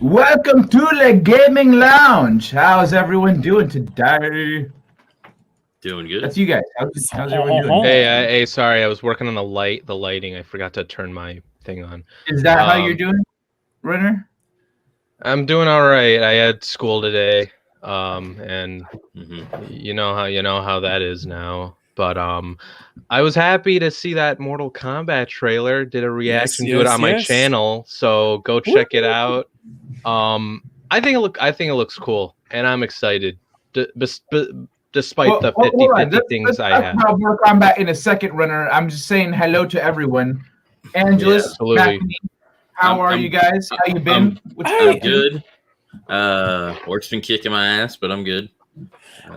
Welcome to the gaming lounge. How's everyone doing today? Doing good. That's you guys. How's everyone doing? Hey, sorry, I was working on the lighting. I forgot to turn my thing on. Is that how you're doing, Renner? I'm doing all right. I had school today, and you know how that is now. But I was happy to see that Mortal Kombat trailer. Did a reaction to it on my channel, so go check it out. I think it looks cool, and I'm excited. Despite the 50-50 things I have. About Mortal Kombat in a second, Runner. I'm just saying hello to everyone. Angeles, how are you guys? How you been? I'm good. Work's been kicking my ass, but I'm good.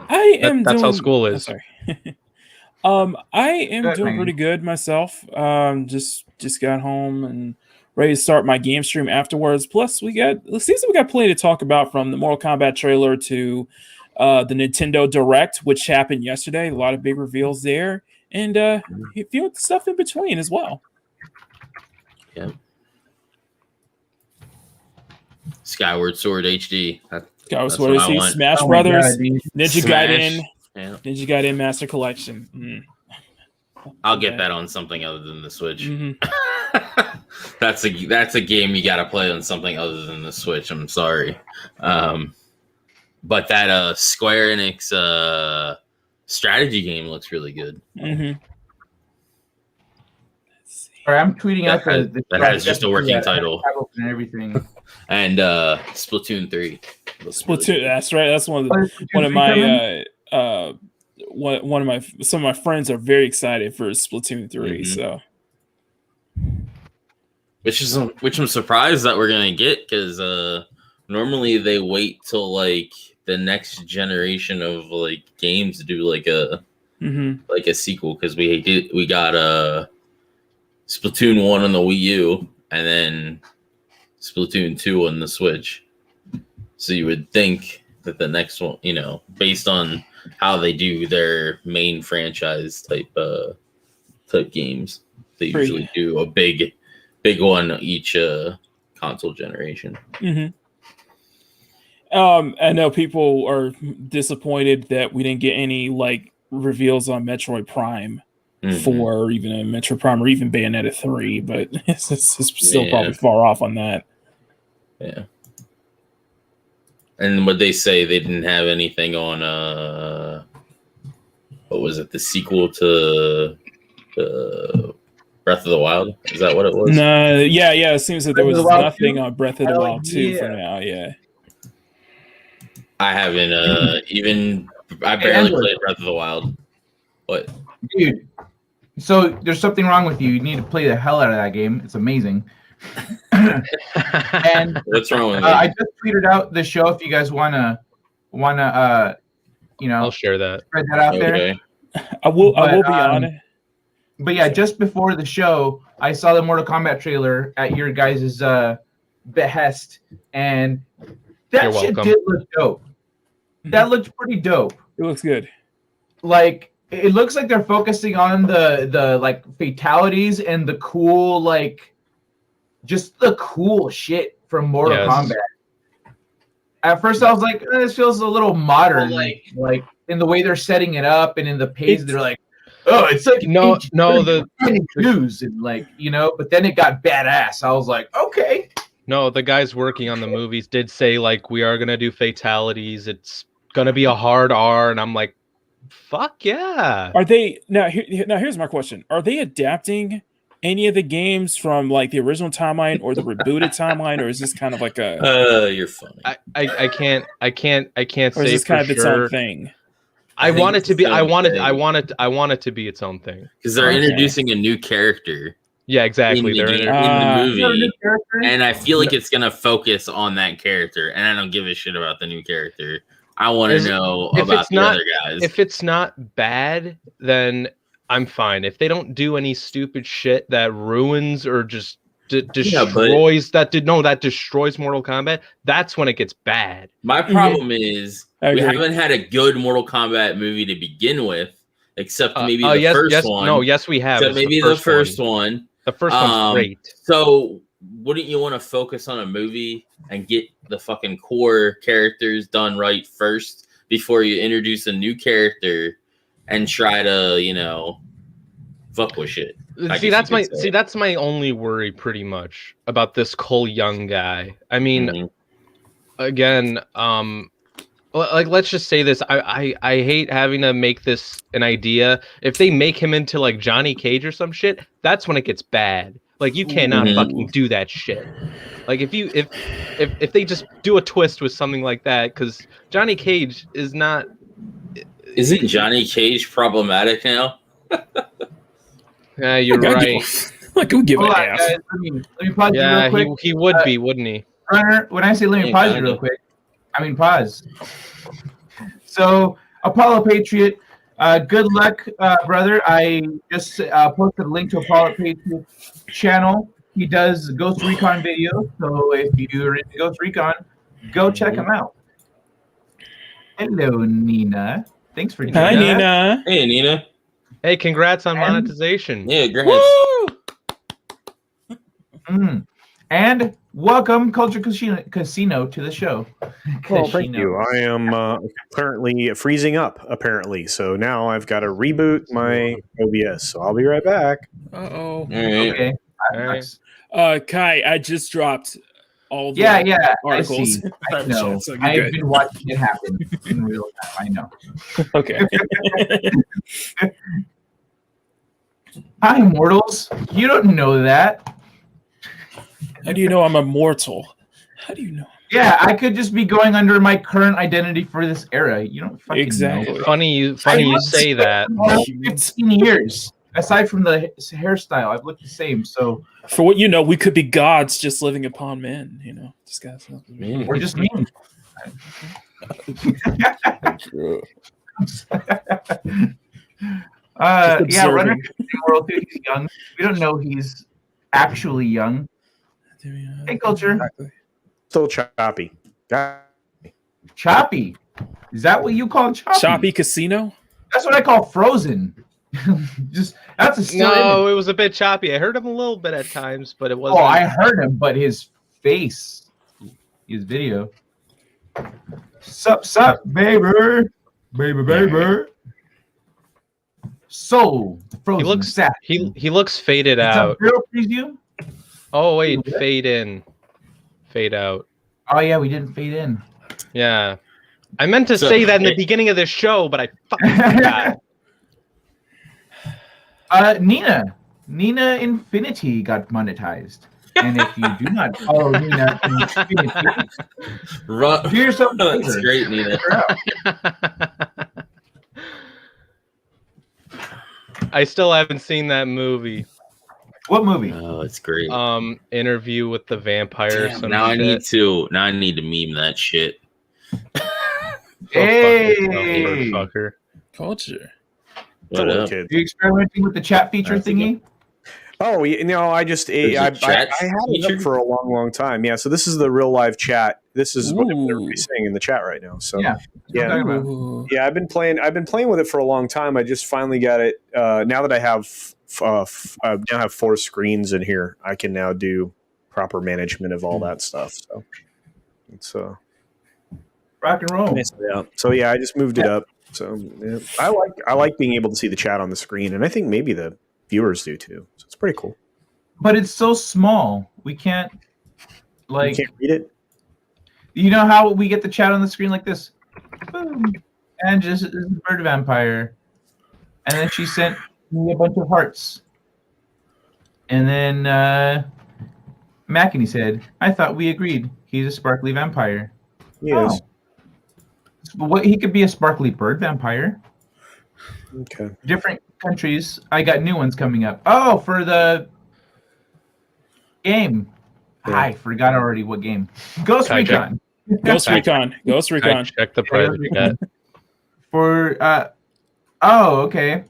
That's how school is. I am doing pretty good myself. Just got home and ready to start my game stream afterwards. Plus, we got plenty to talk about, from the Mortal Kombat trailer to the Nintendo Direct, which happened yesterday. A lot of big reveals there, and a few stuff in between as well. Yeah. Skyward Sword HD. Skyward Sword HD, Smash Brothers, Ninja Gaiden Master Collection. I'll get that on something other than the Switch. That's a game you got to play on something other than the Switch. I'm sorry. But that Square Enix strategy game looks really good. Sorry, I'm tweeting out that has just a working title and everything. And Splatoon 3. Splatoon, that's right. That's some of my friends are very excited for Splatoon 3. So, which I'm surprised that we're gonna get, because normally they wait till like the next generation of like games to do like a sequel, because we got Splatoon 1 on the Wii U and then Splatoon 2 on the Switch. So you would think that the next one, based on how they do their main franchise type games, they usually do a big one each console generation. I know people are disappointed that we didn't get any like reveals on Metroid Prime 4, or even a Metroid Prime, or even Bayonetta 3, but it's still probably far off on that. Yeah. And what they say, they didn't have anything on what was it, the sequel to Breath of the Wild? Is that what it was? No, yeah. It seems that there was nothing on Breath of the Wild 2 for now. Yeah. I haven't I barely played Breath of the Wild. What? Dude, so there's something wrong with you. You need to play the hell out of that game. It's amazing. And what's wrong with I just tweeted out the show if you guys wanna I'll share that. Spread that out there. I will be on it. But yeah, just before the show, I saw the Mortal Kombat trailer at your guys' behest, and that shit did look dope. That looked pretty dope. It looks good. Like, it looks like they're focusing on the like fatalities and the cool, like, just the cool shit from Mortal Kombat. At first, I was like, this feels a little modern, like in the way they're setting it up and in the pace. They're like, oh, it's like the news and like, but then it got badass. I was like, okay. No, the guys working on the movies did say like, we are gonna do fatalities. It's gonna be a hard R, and I'm like, fuck yeah. Are they now? Here's my question: are they adapting any of the games from like the original timeline or the rebooted timeline, or is this kind of like a? You're funny. I can't or say is this kind of sure. Its own thing? I want it to be. I want it to be its own thing, because they're introducing a new character. Yeah, exactly. In the movie, and I feel like it's gonna focus on that character, and I don't give a shit about the new character. I want to know about the other guys. If it's not bad, then I'm fine. If they don't do any stupid shit that ruins or just destroys that destroys Mortal Kombat, that's when it gets bad. My problem is we haven't had a good Mortal Kombat movie to begin with, except maybe the first one. No, yes, we have. Except maybe the first one. The first one's great. So wouldn't you want to focus on a movie and get the fucking core characters done right first before you introduce a new character and try to, fuck with shit? That's my only worry pretty much about this Cole Young guy. I mean, again, like let's just say this. I hate having to make this an idea. If they make him into like Johnny Cage or some shit, that's when it gets bad. Like you cannot fucking do that shit. Like if they just do a twist with something like that, because Johnny Cage is not. Isn't Johnny Cage problematic now? Yeah, you're right. Like we'll give it half. Guys, let me pause you real quick. he would be, wouldn't he? Runner, when I say let me pause you real quick, I mean pause. So Apollo Patriot, good luck, brother. I just posted a link to Apollo Patriot's channel. He does Ghost Recon videos, so if you're into Ghost Recon, go check him out. Hello, Nina. Thanks for joining us. Hi, Nina. Hey, Nina. Hey, congrats on monetization. Yeah, great. And welcome, Culture Casino, to the show. Well, thank you. I am currently freezing up, apparently. So now I've got to reboot my OBS. So I'll be right back. Uh-oh. Okay. Kai, I just dropped all the articles. I know. So I've been watching it happen in real time. I know. Okay. Hi, mortals. You don't know that. How do you know I'm immortal? How do you know? Yeah, I could just be going under my current identity for this era. You don't fucking know. Funny you say that. 15 years. Aside from the hairstyle, I've looked the same. So, for what you know, we could be gods just living upon men. Just guys. We're just mean. Runner World, he's young. We don't know he's actually young. Hey, Culture. Still choppy. Choppy. Is that what you call choppy? Choppy Casino? That's what I call frozen. That's a still No, image. It was a bit choppy. I heard him a little bit at times, but it wasn't. Oh, I heard him, but his face, his video. Sup, baby. Baby. So, frozen. He looks faded out. Girl preview? Oh, wait. Fade in. Fade out. Oh, yeah, we didn't fade in. Yeah. I meant to say that in the beginning of this show, but I fucking forgot. Nina Infinity got monetized. And if you do not follow Nina Infinity, do yourself a favor. That's great, Nina. I still haven't seen that movie. What movie? Oh, it's great. Interview with the Vampire. Damn, now I need to meme that shit. Hey, fucker. Culture. What up? Are you experimenting with the chat feature thingy? Oh, I had it up for a long time. Yeah, so this is the real live chat. This is what everybody's saying in the chat right now. So yeah, I've been playing with it for a long time. I just finally got it. Now that I have now have 4 screens in here, I can now do proper management of all that stuff. So it's rock and roll. Yeah. So yeah, I just moved it up. So yeah, I like being able to see the chat on the screen, and I think maybe the viewers do too. So it's pretty cool. But it's so small. We can't you can't read it. You know how we get the chat on the screen like this? Boom. And just bird vampire. And then she sent me a bunch of hearts. And then Mackany said, I thought we agreed. He's a sparkly vampire. Yes. Oh. He could be a sparkly bird vampire. Okay. Different countries. I got new ones coming up. Oh, for the game. Yeah. I forgot already what game. Ghost Recon. Ghost Recon. Check the private chat. For oh, okay.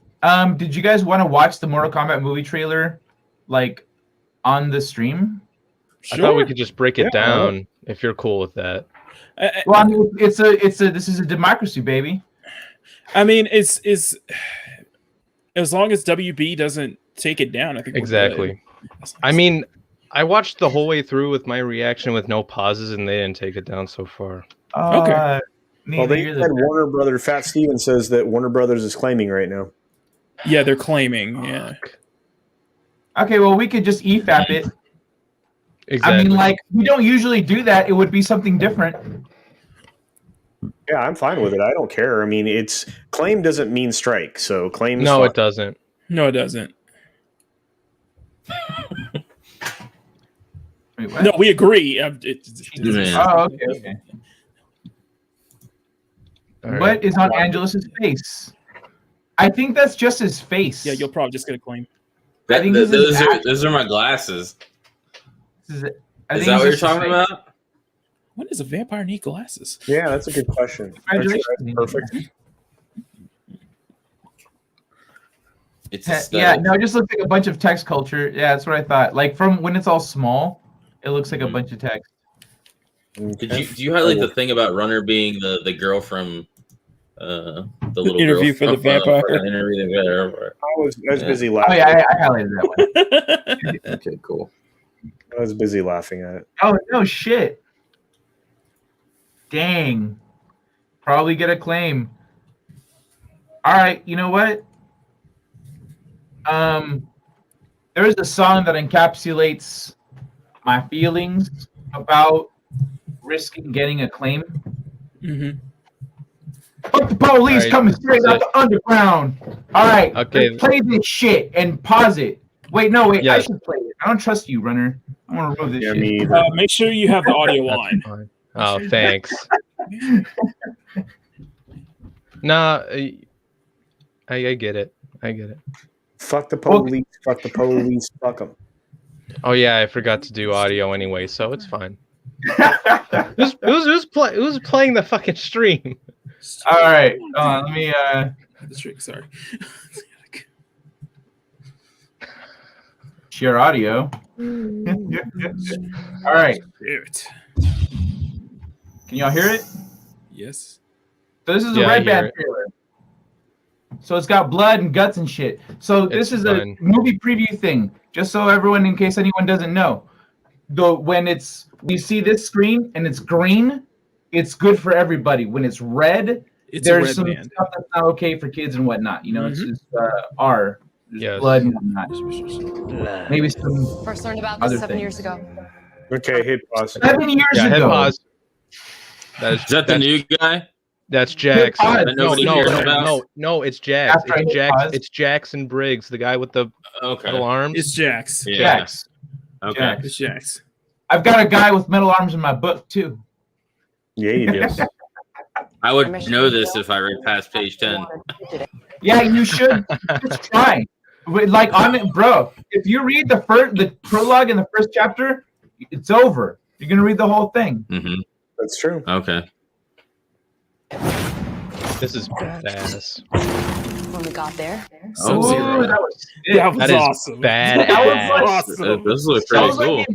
Did you guys want to watch the Mortal Kombat movie trailer like on the stream? Sure. I thought we could just break it down if you're cool with that. Well, I mean, this is a democracy, baby. I mean, it's as long as WB doesn't take it down, I think exactly. I mean, I watched the whole way through with my reaction with no pauses, and they didn't take it down so far. Okay. Well, they said Warner Brothers. Fat Steven says that Warner Brothers is claiming right now. Yeah, they're claiming. Yeah. Okay, well, we could just EFAP it. Exactly. I mean, like, we don't usually do that. It would be something different. Yeah, I'm fine with it. I don't care. I mean, it's claim doesn't mean strike, so claim. No, it doesn't. No, it doesn't. Wait, what? No, we agree. Oh, okay. What is on Angelus's face? I think that's just his face. Yeah, you'll probably just get a claim. Those are my glasses. Is that what you're talking about? When does a vampire need glasses? Yeah, that's a good question. Congratulations. Perfect. No, it just looks like a bunch of text culture. Yeah, that's what I thought. Like from when it's all small, it looks like a bunch of text. Do you highlight the thing about Runner being the girl from the little interview girl for the vampire? I was busy laughing. Oh yeah, I highlighted that one. Okay, cool. I was busy laughing at it. Oh no shit. Dang. Probably get a claim. All right, you know what? There's a song that encapsulates my feelings about risking getting a claim. Mm-hmm. Fuck the police coming straight out the underground. All right, okay. Play this shit and pause it. Wait, I should play it. I don't trust you, Runner. I want to remove this shit. Make sure you have the audio on. Oh, thanks. Nah, I get it. I get it. Fuck the police. Fuck the police. Fuck them. Oh yeah, I forgot to do audio anyway, so it's fine. Who's playing the fucking stream? All right, let me. The stream. Sorry. Share audio. All right. Can y'all hear it? Yes. So this is a Red Band trailer. So it's got blood and guts and shit. So this is a movie preview thing, just so everyone, in case anyone doesn't know. When we see this screen and it's green, it's good for everybody. When it's red, there's some stuff that's not okay for kids and whatnot. You know, it's just R. Blood and whatnot. Maybe some. First learned about this 7 years ago. Okay, hit pause. 7 years ago. Hit pause. Is that the new guy? That's Jax. No, it's Jax. It's Jackson Briggs, the guy with the metal arms. It's Jax. Yeah. Jax. Okay. It's Jax. I've got a guy with metal arms in my book too. Yeah, you do. I would know this if I read past page 10. Yeah, you should. Just try. Like on it, bro. If you read the prologue in the first chapter, it's over. You're gonna read the whole thing. Mm-hmm. That's true. Okay. This is badass. When we got there. Sub-Zero. That was awesome. Badass. That was awesome. This looks pretty cool.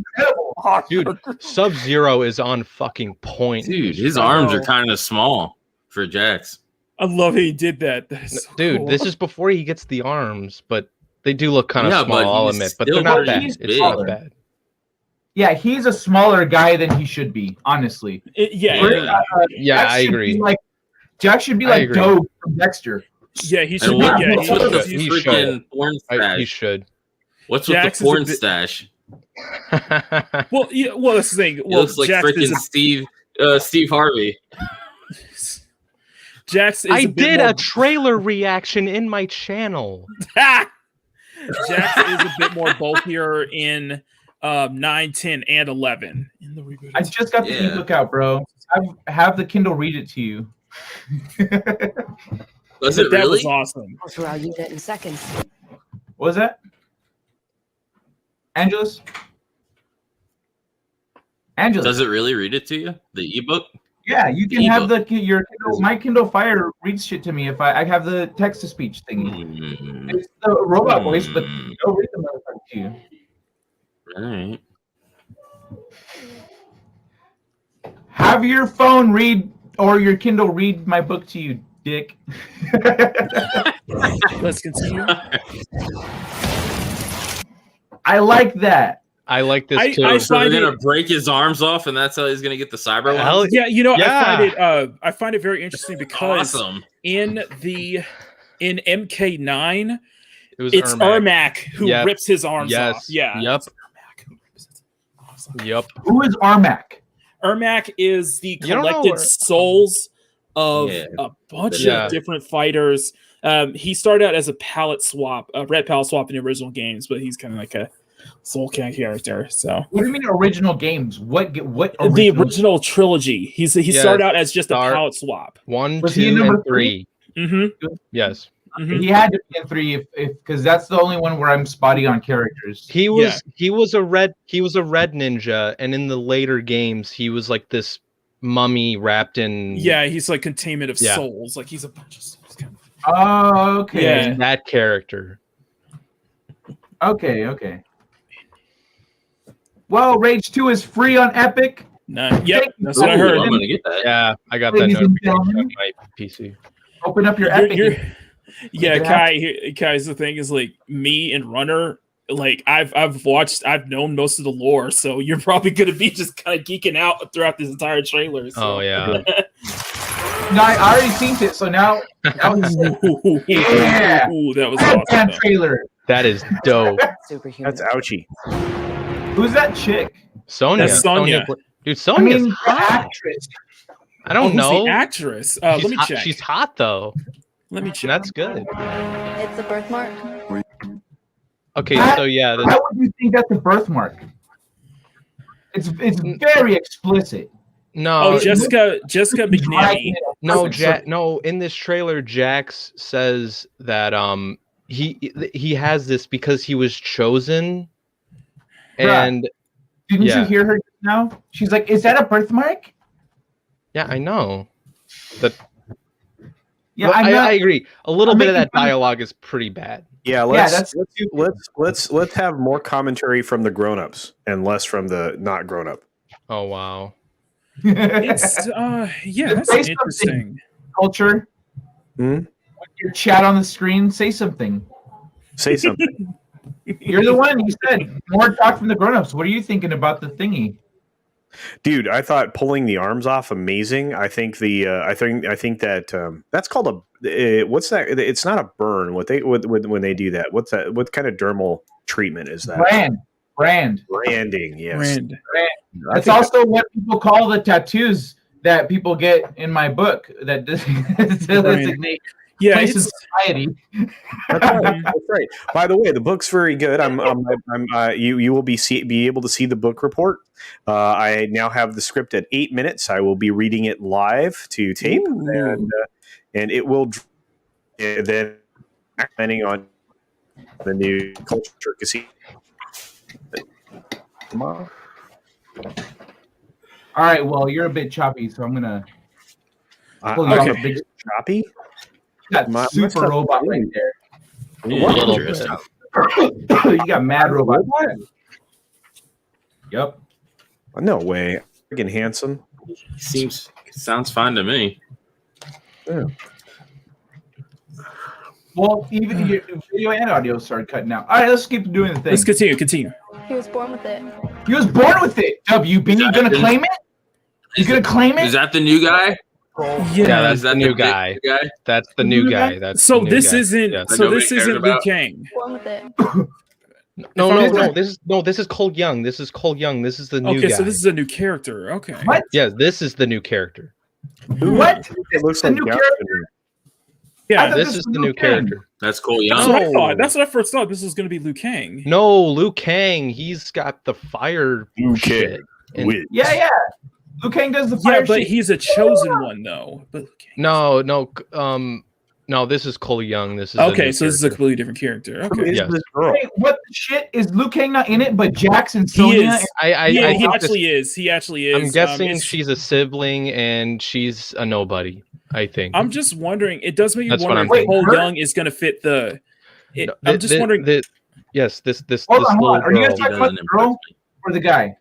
Dude, Sub-Zero is on fucking point. Dude, his arms are kind of small for Jax. I love how he did that. Dude, cool. This is before he gets the arms, but they do look kind of small, I'll admit. But they're not bad. It's not bad. Yeah, he's a smaller guy than he should be, honestly. I agree. Jax should be like Doe from Dexter. Yeah, he should. What's with the freaking porn stash? He should. What's with the porn stash? Well, that's the thing. He looks like freaking Steve Harvey. Jax is I did a trailer reaction in my channel. Jax is a bit more bulkier in 9, 10, and 11. In the reboot. I just got the ebook out, bro. I have the Kindle read it to you. Was it really? That was awesome. I'll use it in seconds. What was that? Angelus? Does it really read it to you? The ebook? Yeah, you can have your Kindle, my Kindle Fire reads shit to me if I have the text to speech thingy. It's the robot voice, but it'll read the motherfucker to you. Right. Have your phone read or your Kindle read my book to you, dick. Let's continue. I like that. I like this too. So they're gonna break his arms off, and that's how he's gonna get the cyber ones? Yeah, I find it very interesting because in MK9, it's Ermac who rips his arms off. Yeah. Yep. Who is Ermac? Ermac is the collected souls of a bunch of different fighters. He started out as a palette swap, a red palette swap in the original games, but he's kind of like a soul character. So what do you mean original games? What the original trilogy? He started out as just a palette swap. 1, 2, and 3. Mm-hmm. Yes. Mm-hmm. He had to be in 3 because that's the only one where I'm spotty on characters. He was a red ninja, and in the later games he was like this mummy wrapped in he's like containment of souls. Like he's a bunch of souls. Oh, okay. Yeah, that character. Okay. Well, Rage 2 is free on Epic. Yep, that's what I heard. I'm gonna get that. Yeah, I got that notification on my PC. Open up your Epic. Kai's the thing is like me and Runner. Like I've known most of the lore, so you're probably gonna be just kind of geeking out throughout this entire trailer. So. Oh yeah. No, I already seen it, so now. That was awesome. Trailer. That is dope. That's ouchie. Who's that chick? Sonya. That's Sonya. Dude, Sonya's hot. Actress. I don't know. The actress. Let me check. She's hot though. Let me check. That's good. It's a birthmark. Okay, so yeah. How would you think that's a birthmark? It's very explicit. No. Oh, Jessica McNamee. No, in this trailer, Jax says that he has this because he was chosen. And didn't you hear her now? She's like, "Is that a birthmark?" Yeah, I know. Yeah, I agree. A little bit of that dialogue is pretty bad. Yeah, let's have more commentary from the grown-ups and less from the not grown-up. Oh wow. It's that's interesting. Culture. With your chat on the screen, say something. Say something. You're the one. You said more talk from the grown-ups. What are you thinking about the thingy? Dude, I thought pulling the arms off amazing. I think I think that that's called a what's that? It's not a burn. When they do that? What's that? What kind of dermal treatment is that? Branding. Yes. Brand. That's also what people call the tattoos that people get in my book that designate place in society. That's right. By the way, the book's very good. You will be able to see the book report. I now have the script at 8 minutes. I will be reading it live to tape, and it will then depending on the new culture casino. Come on. All right. Well, you're a bit choppy, so I'm gonna. I'm a big choppy. That super robot right there. You got mad robot. Yep. No way. Freaking handsome. Sounds fine to me. Yeah. Well, even your video and audio started cutting out. All right, let's keep doing the thing. Let's continue. He was born with it. WB, you gonna claim it? You gonna claim it? Is that the new guy? Yeah, that's the new guy. That's the new guy. That's so. This isn't. So this isn't Liu Kang. Born with it. No. This is Cole Young. This is Cole Young. This is the new guy. Okay, so this is a new character. Okay. What? Yeah, this is the new character. What? It looks like new character. Yeah, this is the new character. That's Cole Young. That's what I thought. That's what I first thought. This was going to be Liu Kang. No, Liu Kang. He's got the fire shit. Yeah. Liu Kang does the fire shit. Yeah, but shit. he's a chosen one, though. But No, this is Cole Young. This is okay. So this is a completely different character. Okay. Yes. Wait, what the shit is Liu Kang not in it? But Jackson, Sonya. He is. He actually is. He actually is. I'm guessing she's a sibling and she's a nobody. I think. I'm just wondering. It does make you wonder if Cole Young is going to fit the. I'm just wondering. Yes, this. Hold on. Are you guys talking about the girl or the guy?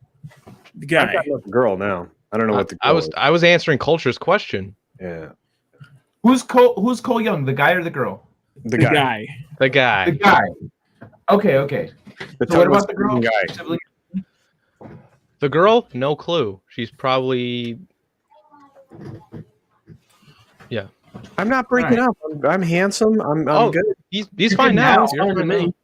The guy. I'm talking about the girl now. I don't know what the girl is. I was answering Culture's question. Yeah. Who's Cole Young? The guy or the girl? The guy. The guy. Okay. So what about the girl? Guy. The girl, no clue. She's probably. Yeah. I'm not breaking up. I'm handsome. I'm good. He's fine now. You're fine now.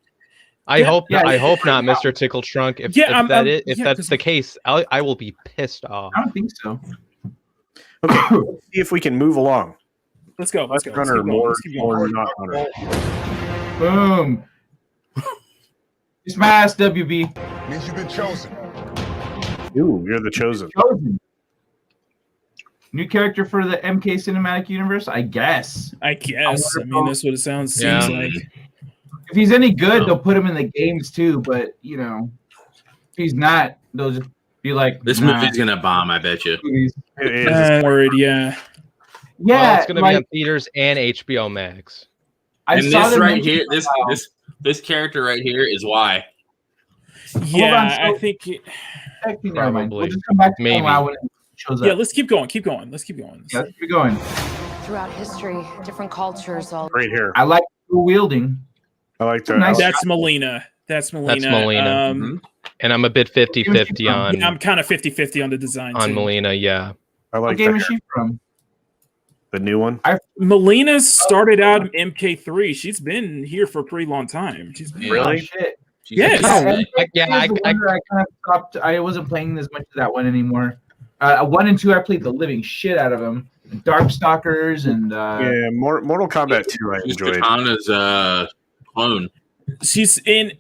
I hope not, Mr. Tickle Trunk. If that's the case, I will be pissed off. I don't think so. Okay, let's see if we can move along. Let's go. Let's go. Runner, more not runner. Boom. You smash WB. Means you've been chosen. Ooh, you're the chosen. New character for the MK Cinematic Universe, I guess. I mean, that's what it seems like. If he's any good, they'll put him in the games too. But if he's not, they'll just be like, "This movie's gonna bomb." I bet you. I'm worried. Yeah. Yeah, it's gonna be on theaters and HBO Max. And this right here, this character right here is why. Yeah, I think. Probably. We'll just come back to maybe. when it shows up. Yeah, let's keep going. Yeah, let's keep going. Throughout history, different cultures. Right here. I like wielding. I like that. Nice. That's Melina. And I'm a bit 50-50 on. Yeah, I'm kind of 50-50 on the design on too. Melina. Yeah. I like what game is she from? The new one. Melina started out in MK3. She's been here for a pretty long time. She's been Really? Shit. Yes. I kind of stopped. I wasn't playing as much of that one anymore. 1 and 2, I played the living shit out of them. Darkstalkers and yeah, Mortal Kombat 2. I enjoyed. Katana's clone. She's in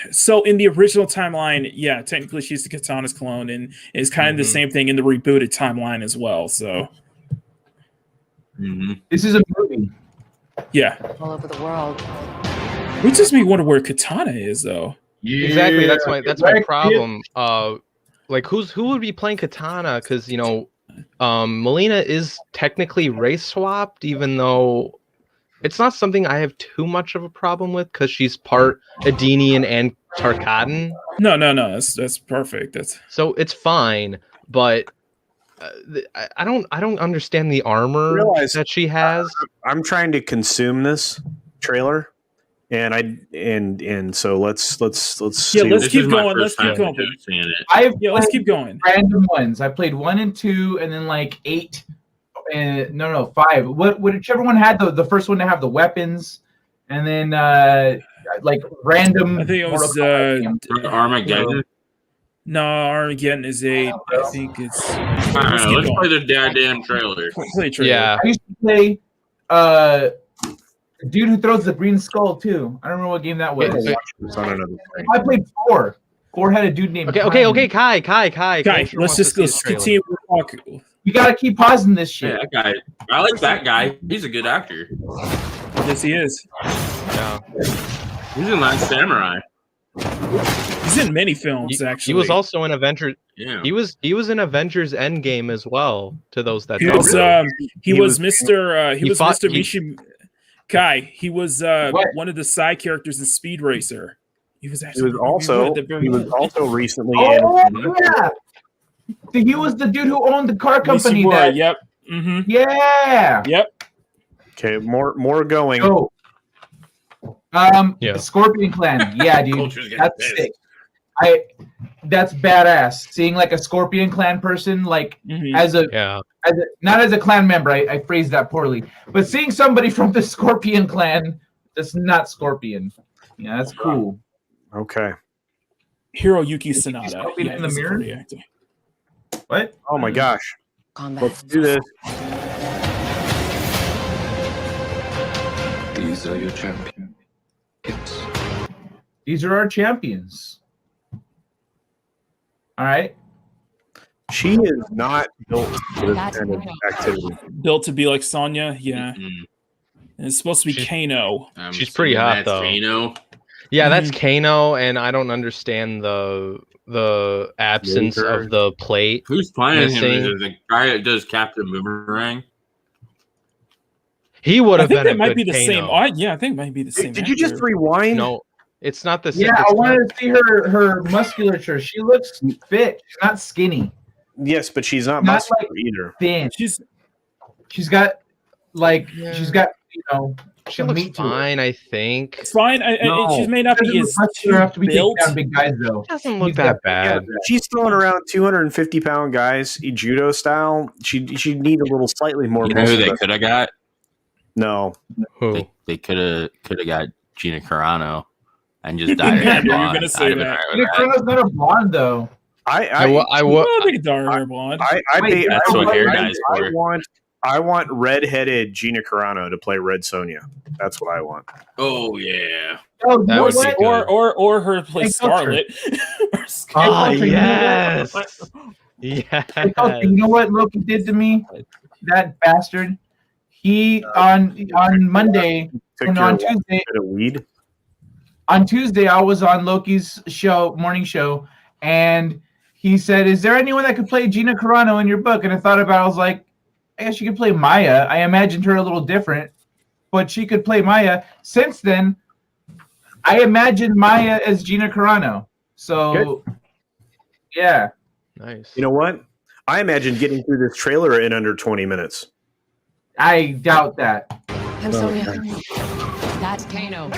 the original timeline. Yeah, technically she's the Katana's clone, and it's kind of the same thing in the rebooted timeline as well. So this is a movie. Yeah, all over the world. Which makes me wonder where Katana is, though. Yeah, exactly. That's my problem. Like who would be playing Katana? Because Melina is technically race swapped, even though it's not something I have too much of a problem with because she's part Adenian and Tarkatan. No, that's perfect. So it's fine, but I don't understand the armor that she has. I'm trying to consume this trailer. And so let's see. Let's keep going. Let's keep going. Let's keep going. Random ones. I played 1 and 2, and then like 8, and 5. Whichever one had the first one to have the weapons, and then like random. I think it was Armageddon. No, Armageddon is 8. I think it's. Let's play the goddamn trailer. Yeah, I used to play. The dude who throws the green skull too. I don't remember what game that was. I played 4. 4 had a dude named. Okay, Kai. Let's continue to talk. You gotta keep pausing this shit. Yeah, that guy. I like that guy. He's a good actor. Yes, he is. Yeah. He's in Last Samurai. He's in many films, actually. He was also in Avengers. Yeah. He was in Avengers Endgame as well. To those that he don't was, know. he was Mr. Mr. Mishi. Kai, he was one of the side characters in Speed Racer. He was also recently in. Yeah. He was the dude who owned the car company. Yep. Mm-hmm. Yeah. Yep. Okay, more going. Oh. Scorpion Clan. Yeah, dude. That's sick. That's badass. Seeing like a Scorpion Clan person, like as a not as a clan member. I phrased that poorly, but seeing somebody from the Scorpion Clan that's not Scorpion. Yeah, that's cool. Okay. Hiroyuki Sanada. In the mirror. What? Oh my gosh. Let's do this. These are your champions. These are our champions. All right. She is not built for this kind of activity. Built to be like Sonya, yeah. And it's supposed to be Kano. She's pretty hot though. Kano. Yeah, that's Kano, and I don't understand the absence of the plate. Who's playing him? Is it the guy that does Captain Boomerang? He would have been. That might be the same. Yeah, I think it might be the same. Did you just rewind? No, it's not the same. Yeah, I wanted to see her musculature. She looks fit. She's not skinny. Yes, but she's not muscular either. Thin. She's got She looks fine, I think. It's fine. She may not be as built. Big guys, though. Doesn't look that bad. Yeah, she's throwing around 250-pound guys, judo style. She need a little slightly more. You know who they could have got? No, who they could have got Gina Carano and just dyed her hair blonde. You're gonna say that. Gina Carano's not a blonde though. I think dye her hair blonde. That's what hair dyes for. I want redheaded Gina Carano to play Red Sonja. That's what I want. Oh yeah. Oh, that would be good. or her play Scarlet. Oh yes. Yeah. You know what Loki did to me? That bastard. He on Monday and on Tuesday. Weed. On Tuesday, I was on Loki's morning show, and he said, "Is there anyone that could play Gina Carano in your book?" And I thought about it. I was like, I guess she could play Maya. I imagined her a little different, but she could play Maya. Since then, I imagined Maya as Gina Carano. So, yeah. Nice. You know what? I imagine getting through this trailer in under 20 minutes. I doubt that. I'm Sonya. That's Kano.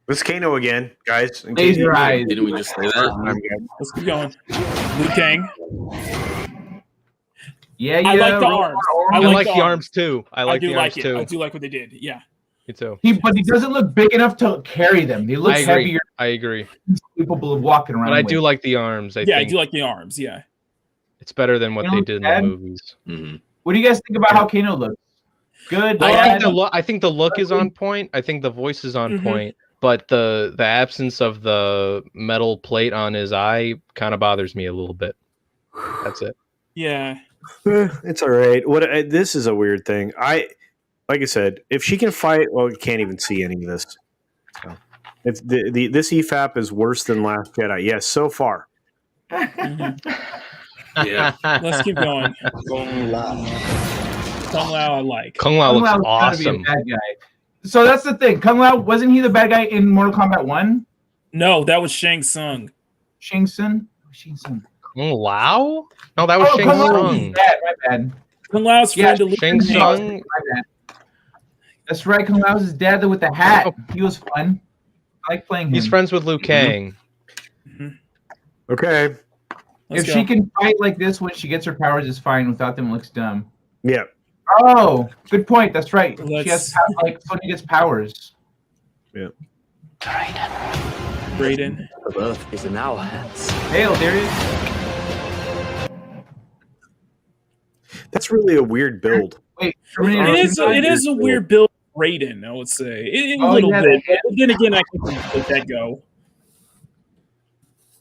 This Kano again, guys. Laser eyes. Didn't we just say that? Let's keep going. Liu Kang. Yeah, I like the arms. I like the arms too. I do like what they did. Yeah. Me too. But he doesn't look big enough to carry them. He looks heavier. I agree. He's capable of walking around. But I do like the arms. I do like the arms. Yeah. It's better than what they did in the movies. Mm-hmm. What do you guys think about how Kano looks? Good. I think the look is on point. I think the voice is on point. But the absence of the metal plate on his eye kind of bothers me a little bit. That's it. Yeah. It's all right. This is a weird thing. Like I said, if she can fight, well, you can't even see any of this. So, if this EFAP is worse than Last Jedi, yes, so far. Yeah. Let's keep going. Kung Lao, I like. Kung Lao looks awesome. Bad guy. So that's the thing. Kung Lao, wasn't he the bad guy in Mortal Kombat 1? No, that was Shang Tsung. Shang Tsung? Kung Lao? No, that was Shang Tsung. My bad. Kung Lao's friend to Shang Tsung. That's right. Kung Lao's his dad with the hat. He was fun. I like playing him. He's friends with Liu Kang. Okay. If she can fight like this when she gets her powers, it's fine. Without them, it looks dumb. Yeah. Oh, good point. That's right. She has Sonya gets powers. Yeah. Raiden. The earth is in our hands. Hail, there he is. That's really a weird build. Wait, it is a weird build. Raiden, I would say, a little bit. But then again, I can let that go.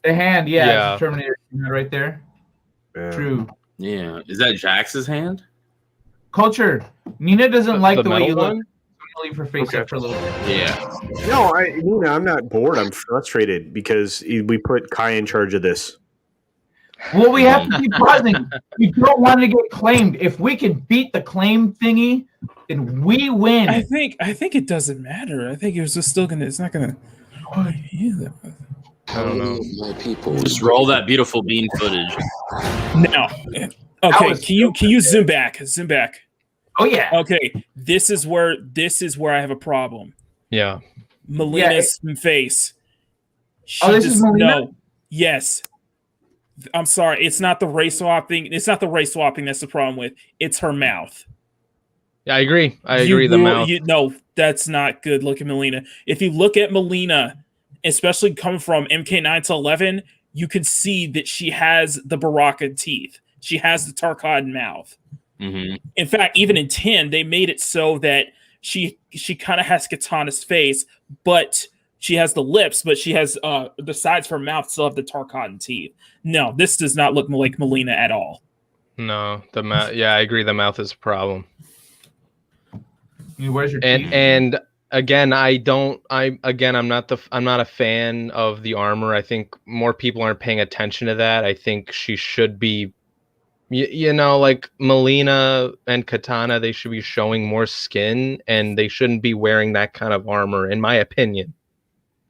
The hand, yeah. Terminator right there. Yeah. True. Yeah. Is that Jax's hand? Culture. Nina doesn't like the way you look. One? So leave her face up for a little bit. Yeah. No, Nina, I'm not bored. I'm frustrated because we put Kai in charge of this. Well, we have to keep pausing. We don't want to get claimed. If we can beat the claim thingy, then we win. I think it doesn't matter. I think it's just still gonna. It's not gonna. Oh, yeah. I don't know. My people. Just roll that beautiful bean footage. Now, okay. Can you zoom back? Zoom back. Oh yeah. Okay. This is where I have a problem. Yeah. Melina's face. This is Melina? No. Yes. I'm sorry. It's not the race swapping. It's not the race swapping that's the problem with. It's her mouth. Yeah, I agree. I agree. The mouth. No, that's not good. Look at Melina. If you look at Melina, especially coming from MK9 to 11, you can see that she has the Baraka teeth. She has the Tarkad mouth. Mm-hmm. In fact, even in 10, they made it so that she kind of has Katana's face, but she has the lips, but she has the sides of her mouth still have the Tarkad teeth. No, this does not look like Melina at all. No, the mouth. Yeah, I agree. The mouth is a problem. Where's your teeth? And again, I'm not a fan of the armor. I think more people aren't paying attention to that. I think she should be, like Melina and Katana, they should be showing more skin, and they shouldn't be wearing that kind of armor, in my opinion.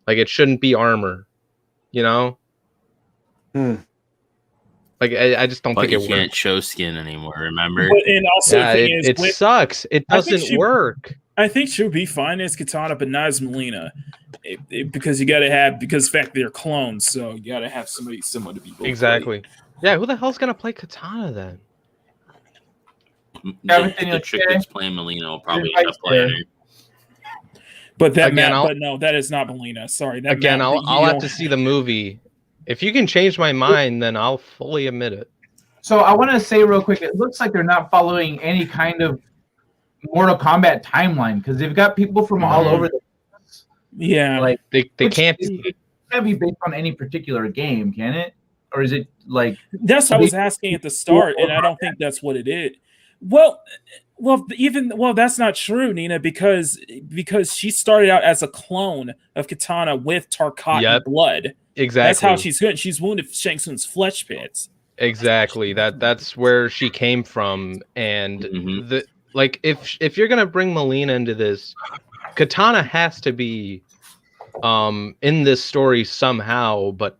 Like, it shouldn't be armor, Like I just don't think you it can't works. show skin anymore. Remember? And also, it sucks. It doesn't work. I think she'll be fine as Katana, but not as Melina, because you got to have because the fact they're clones, so you got to have somebody similar to be both. Exactly. Yeah. Who the hell's gonna play Katana then? The chick that's playing Melina will probably end up playing her. But that no, that is not Melina. Sorry. I'll have to see the movie. If you can change my mind, then I'll fully admit it. So I want to say real quick, it looks like they're not following any kind of Mortal Kombat timeline because they've got people from all over the place. Yeah, like they can't. It can't be based on any particular game, can it? Or is it like? That's what I was asking at the start, and I don't think that's what it is. Well, that's not true, Nina, because she started out as a clone of Katana with Tarkatan blood. Exactly. That's how she's good. She's wounded Shang Tsung's flesh pits. Exactly. That's where she came from, and if you're gonna bring Melina into this, Katana has to be in this story somehow. But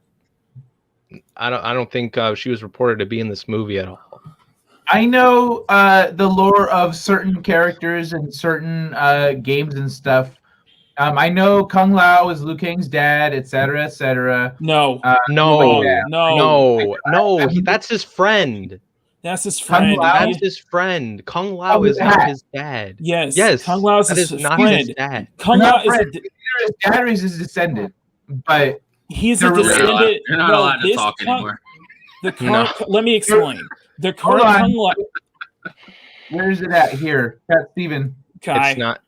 I don't think she was reported to be in this movie at all. I know the lore of certain characters and certain games and stuff. I know Kung Lao is Liu Kang's dad, etc., etc. No, no. That's his friend. That's his friend. That's his friend. Kung Lao is not his dad. Yes. Kung Lao is his not friend. his dad. Kung Lao is his dad or is his descendant, but he's a descendant. You're not allowed to talk anymore. Let me explain. The current Kung Lao. Where is it at here? That's Steven. Kai. It's not.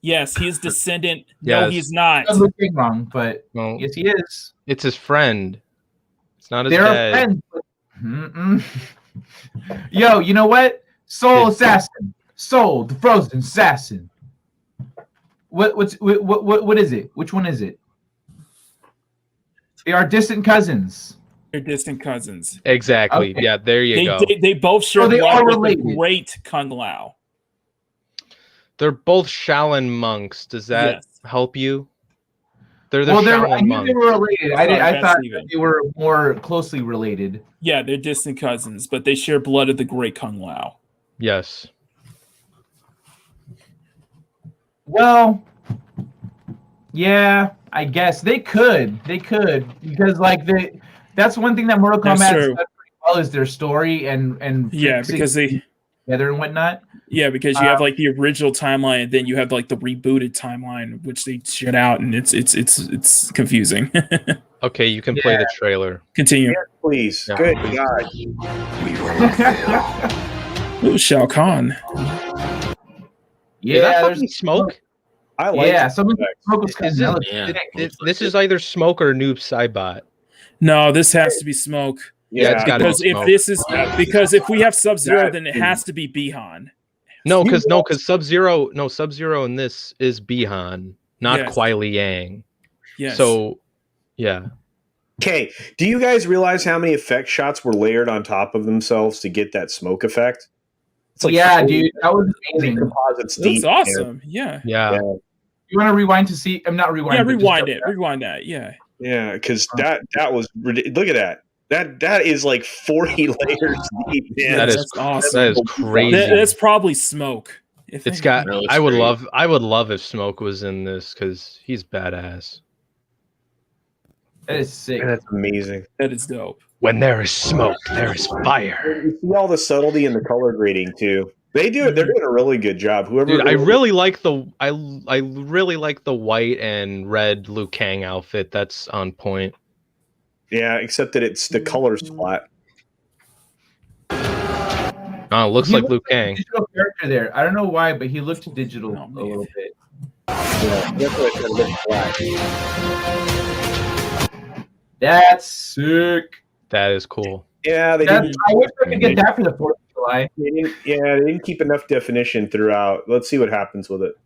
Yes, he's descendant. Yes. No, he's not. I'm looking wrong, but yes, he is. It's his friend. It's not his They're dad. friends. Yo, you know what? Soul Assassin. Soul, the Frozen Assassin. What is it? Which one is it? They are distant cousins. They're distant cousins. Exactly. Okay. Yeah, there you go. They both share blood with the great Kung Lao. They're both Shaolin monks. Does that help you? They're I knew monks. they were related. I thought they were more closely related. Yeah, they're distant cousins, but they share blood of the great Kung Lao. Yes. Well, yeah, I guess they could because that's one thing that Mortal Kombat does pretty well is their story and because they together and whatnot. Yeah, because you have the original timeline, and then you have the rebooted timeline, which they shut out, and it's confusing. Okay, you can play the trailer. Continue, please. Yeah. Good God. Ooh, Shao Kahn. Yeah, there's smoke. I like. Yeah, some of the smoke is this is either smoke or Noob Saibot. No, this has to be smoke. Yeah, it's got to be smoke. Because if we have Sub-Zero, then it has to be Bihan. No, because Sub-Zero in this is Bihan, not Kuai Liang. Yes. So, yeah. Okay, do you guys realize how many effect shots were layered on top of themselves to get that smoke effect? It's dude, that was amazing. Composites That's awesome. Yeah. You want to rewind to see? I'm not rewind. Yeah, rewind it. Rewind that. Yeah. Yeah, because that was look at that. That is 40 layers deep. Man. That's awesome. That is crazy. That's probably Smoke. It's got. I would love if Smoke was in this because he's badass. That is sick. That's amazing. That is dope. When there is smoke, there is fire. You see all the subtlety in the color grading too. They do it. They're doing a really good job. Dude, I really like the white and red Liu Kang outfit. That's on point. Yeah, except that it's the color's flat. Oh, it looks like Liu Kang. Digital character there. I don't know why, but he looked digital a little bit. Yeah, that's what it looks flat. That's sick. That is cool. Yeah, I wish I could get that for the 4th of July. They didn't keep enough definition throughout. Let's see what happens with it.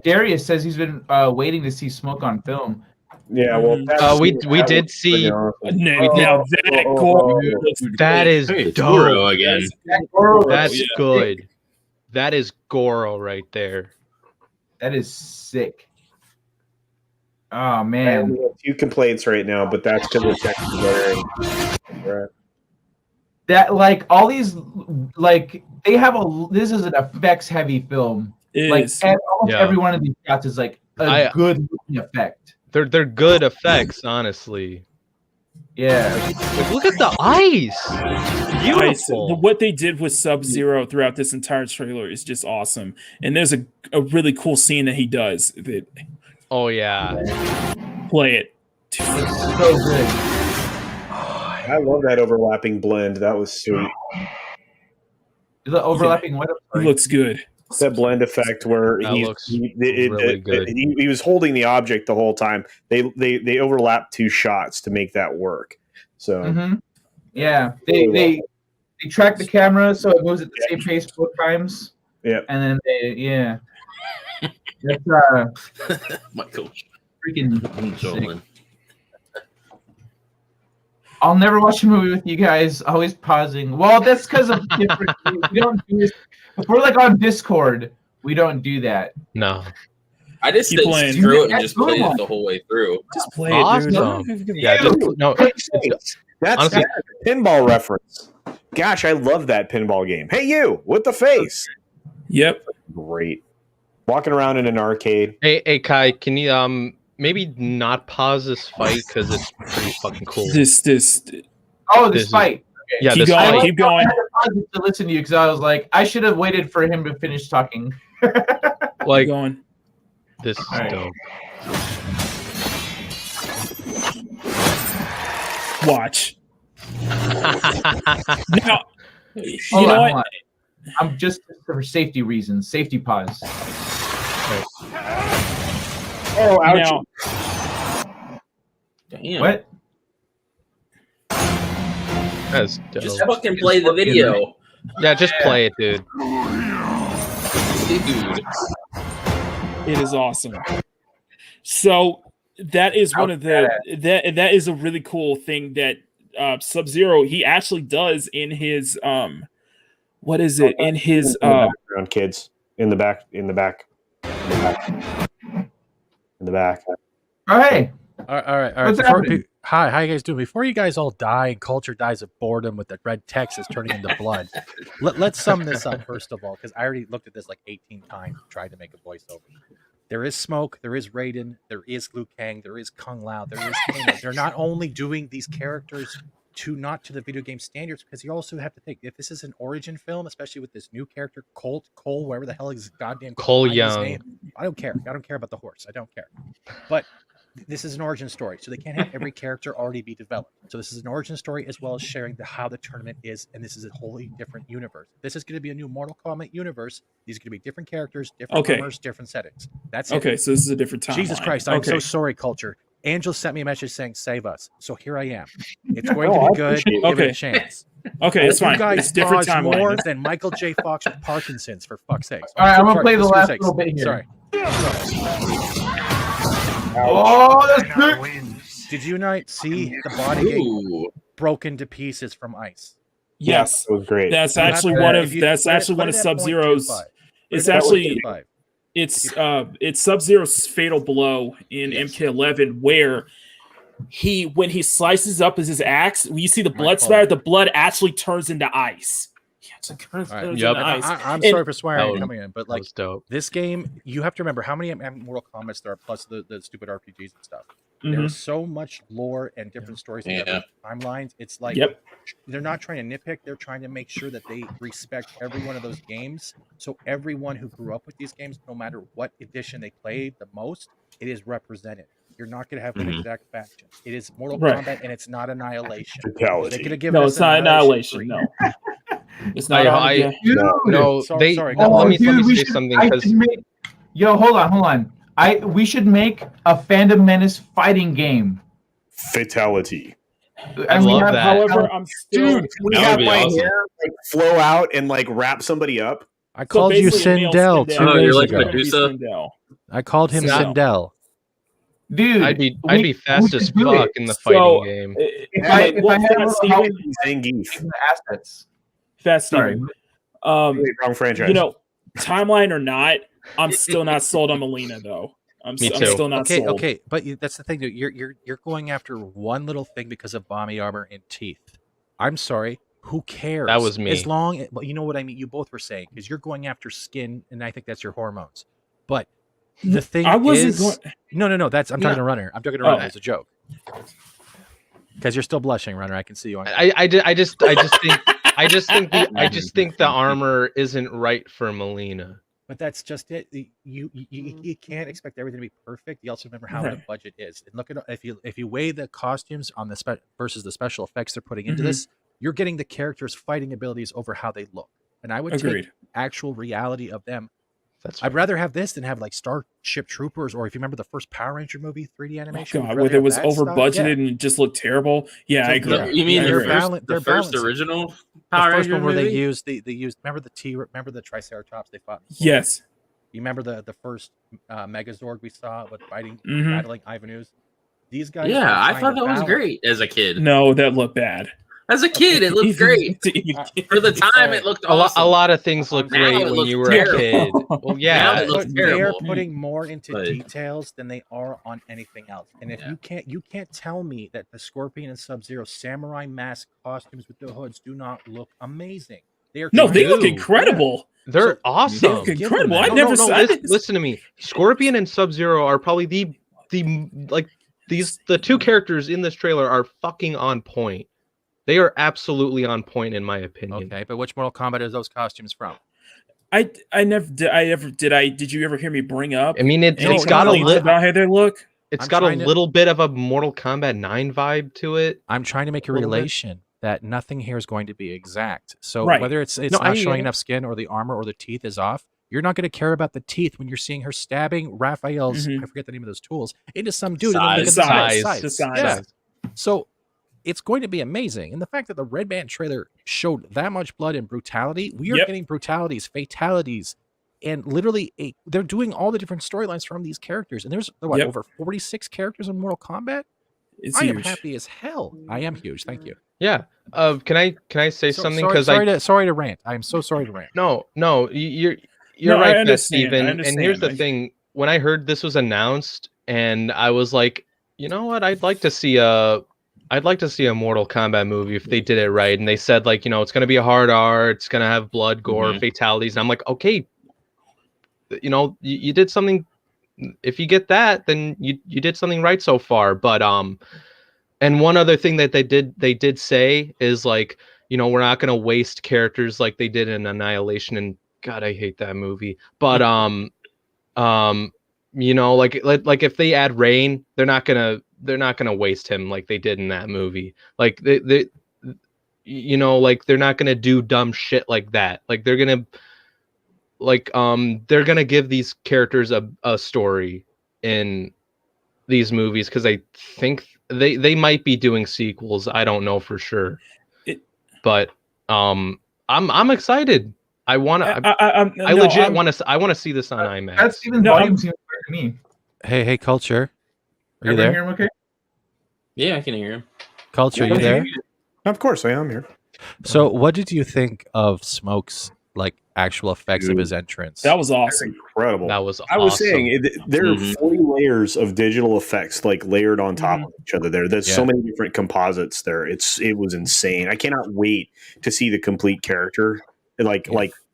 Darius says he's been waiting to see Smoke on film. Yeah, well, we did see. That is dope. Goro again. That's good. That is Goro right there. That is sick. Oh man, I have a few complaints right now, but that's because the text is blurry. That like all these like they have a this is an effects heavy film. Almost every one of these shots is like a good looking effect. They're good effects, honestly. Yeah. Like, look at the ice. Beautiful. What they did with Sub-Zero throughout this entire trailer is just awesome. And there's a really cool scene that he does. Oh yeah. Play it. So good. I love that overlapping blend. That was sweet. The overlapping what? It looks good. That blend effect where he was holding the object the whole time. They overlap two shots to make that work. So yeah, they track the camera so it moves at the same pace both times. Yeah, and then that's Michael freaking Jordan. I'll never watch a movie with you guys. Always pausing. Well, that's because of different. We don't do this. If we're like on Discord, we don't do that. No. I just stay through it and just play it the whole way through. Just play it, dude. Yeah, that's honestly, a pinball reference. Gosh, I love that pinball game. Hey, you with the face. Yep. Great. Walking around in an arcade. Hey, Kai, can you maybe not pause this fight because it's pretty fucking cool. This fight. Okay. Yeah, keep going. Keep going. I had to pause to listen to you because I was like, I should have waited for him to finish talking. Like going. This is dope. Watch. Now, you hold know on, what? I'm just for safety reasons. Safety pause. Right. Oh, ouch. Damn. What? That's dope. Just fucking play the video. Yeah, just play it, dude. Dude. It is awesome. So that is one of the that is a really cool thing that Sub-Zero he actually does in his what is it in his background kids in the back. Oh, hey. All right. Hi, how you guys doing? Before you guys all die and culture dies of boredom with the red text is turning into blood, let's sum this up first of all, because I already looked at this like 18 times and tried to make a voiceover. There is Smoke, there is Raiden, there is Liu Kang, there is Kung Lao, there is Kano. They're not only doing these characters not to the video game standards, because you also have to think, if this is an origin film, especially with this new character, Cole, wherever the hell is goddamn Cole Young. Name, I don't care. I don't care about the horse. I don't care. But this is an origin story, so they can't have every character already be developed. So this is an origin story as well as sharing how the tournament is, and this is a wholly different universe. This is going to be a new Mortal Kombat universe. These are going to be different characters, different armors, different settings. That's it. Okay, so this is a different timeline. Jesus Christ, I'm so sorry, culture. Angel sent me a message saying, save us. So here I am. It's going to be good. Give it a chance. Okay, it's fine. You guys it's different timeline. More than Michael J. Fox with Parkinson's, for fuck's sake. All right, I'm going to play the last little bit here. Sorry. Oh, that's good. Did you not see the body getting broken to pieces from ice? Yes, that was great. That's actually one of Sub-Zero's. It's actually it's Sub-Zero's fatal blow in MK11, where when he slices up his axe, when you see the blood spatter, the blood actually turns into ice. I'm sorry for swearing coming in, but like this game, you have to remember how many Mortal Kombat there are, plus the stupid RPGs and stuff. There's so much lore and different stories and different timelines. It's like they're not trying to nitpick; they're trying to make sure that they respect every one of those games. So everyone who grew up with these games, no matter what edition they played the most, it is represented. You're not going to have an exact faction. It is Mortal Kombat, and it's not Annihilation. Fatality. It's not Annihilation. No. It's not. Sorry. Let me say something. Hold on. We should make a Phantom Menace fighting game. Fatality. I love that. However, I'm still. Dude, we have my hair like flow out and like wrap somebody up. I called you Sindel 2 days like ago. Medusa? I called him Sindel. Dude, I'd be fast as fuck in the fighting game. If I had Zangief assets. Fast Steven. Wrong franchise. Timeline or not, I'm still not sold on Melina though. I'm Me too. still not sold. Okay, but that's the thing. You're going after one little thing because of body armor and teeth. I'm sorry. Who cares? That was me. As long, well, you know what I mean. You both were saying because you're going after skin, and I think that's your hormones. But the thing is, no. That's I'm talking to Runner. I'm talking to Runner. It's a joke. Because you're still blushing, Runner. I can see you on. I just think the armor isn't right for Melina. But that's just it. You can't expect everything to be perfect. You also remember how the budget is. And look at if you weigh the costumes on the versus the special effects they're putting into this, you're getting the characters' fighting abilities over how they look. And I would take actual reality of them. I'd rather have this than have like Starship Troopers, or if you remember the first Power Ranger movie, 3D animation, where it was over budgeted and it just looked terrible. Yeah, I agree. You mean the first original Power Ranger one where movie? they used remember the Triceratops they fought? Yes. You remember the first Megazord we saw with battling Ivanus? These guys. Yeah, I thought that was great as a kid. No, that looked bad. As a kid, it looked great. For the time, it looked awesome. A lot of things looked great when you were a kid. Well, yeah, they are putting more into details than they are on anything else. And if you can't tell me that the Scorpion and Sub-Zero samurai mask costumes with the hoods do not look amazing. They look incredible. They're awesome. They look incredible. I never said this. Listen to me. Scorpion and Sub-Zero are probably the two characters in this trailer are fucking on point. They are absolutely on point, in my opinion. Okay, but which Mortal Kombat is those costumes from? Did you ever hear me bring up? I mean, it's got a little about how they look. It's got a little bit of a Mortal Kombat 9 vibe to it. I'm trying to make a relation that nothing here is going to be exact. So whether it's not showing enough skin or the armor or the teeth is off, you're not going to care about the teeth when you're seeing her stabbing Raphael's, I forget the name of those tools, into some dude. Size. Yeah. So it's going to be amazing. And the fact that the Red Band trailer showed that much blood and brutality, we are getting brutalities, fatalities, and literally they're doing all the different storylines from these characters. And there's over 46 characters in Mortal Kombat? I am happy as hell. I am huge. Thank you. Yeah. Can I say something? Because sorry to rant. I am so sorry to rant. No, you're right, Steven. And here's the thing: when I heard this was announced, and I was like, you know what? I'd like to see a Mortal Kombat movie if they did it right. And they said like, it's going to be a hard R, it's going to have blood, gore, fatalities. And I'm like, okay, you did something. If you get that, then you did something right so far. But and one other thing that they did say is like, we're not going to waste characters like they did in Annihilation. And God, I hate that movie. But like if they add Rain, they're not gonna waste him like they did in that movie. Like they're not gonna do dumb shit like that. Like they're gonna give these characters a story in these movies, because I think they might be doing sequels. I don't know for sure, but I'm excited. I want to see this on IMAX. That's Steven's volume seems weird to me. Hey, Culture. Are you there? Hear him okay? Yeah, I can hear him. Culture, you there? Of course, I am here. So, what did you think of Smoke's actual effects of his entrance? That was awesome. Incredible. That was awesome. I was saying there are 40 layers of digital effects layered on top of each other there. There's so many different composites there. It was insane. I cannot wait to see the complete character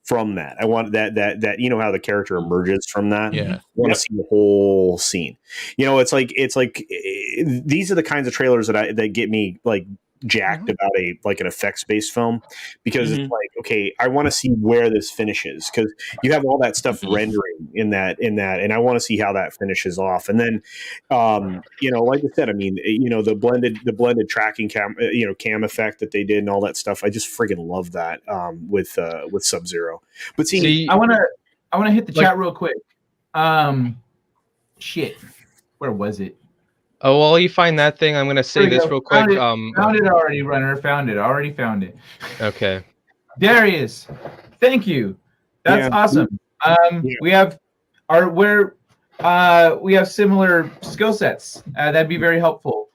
from that. I want that how the character emerges from that. Yeah. I want to see the whole scene. It's like these are the kinds of trailers that get me jacked about an effects based film, because it's like, okay, I want to see where this finishes, because you have all that stuff rendering in that, and I want to see how that finishes off. And then like I said, I mean, the blended tracking cam effect that they did and all that stuff, I just friggin' love that with Sub-Zero. But see, I want to hit the chat real quick. Shit, where was it? Oh, while you find that thing, I'm going to say this real quick. Found it already, Runner. Already found it. Okay. Darius, thank you. That's awesome. We have similar skill sets. That'd be very helpful.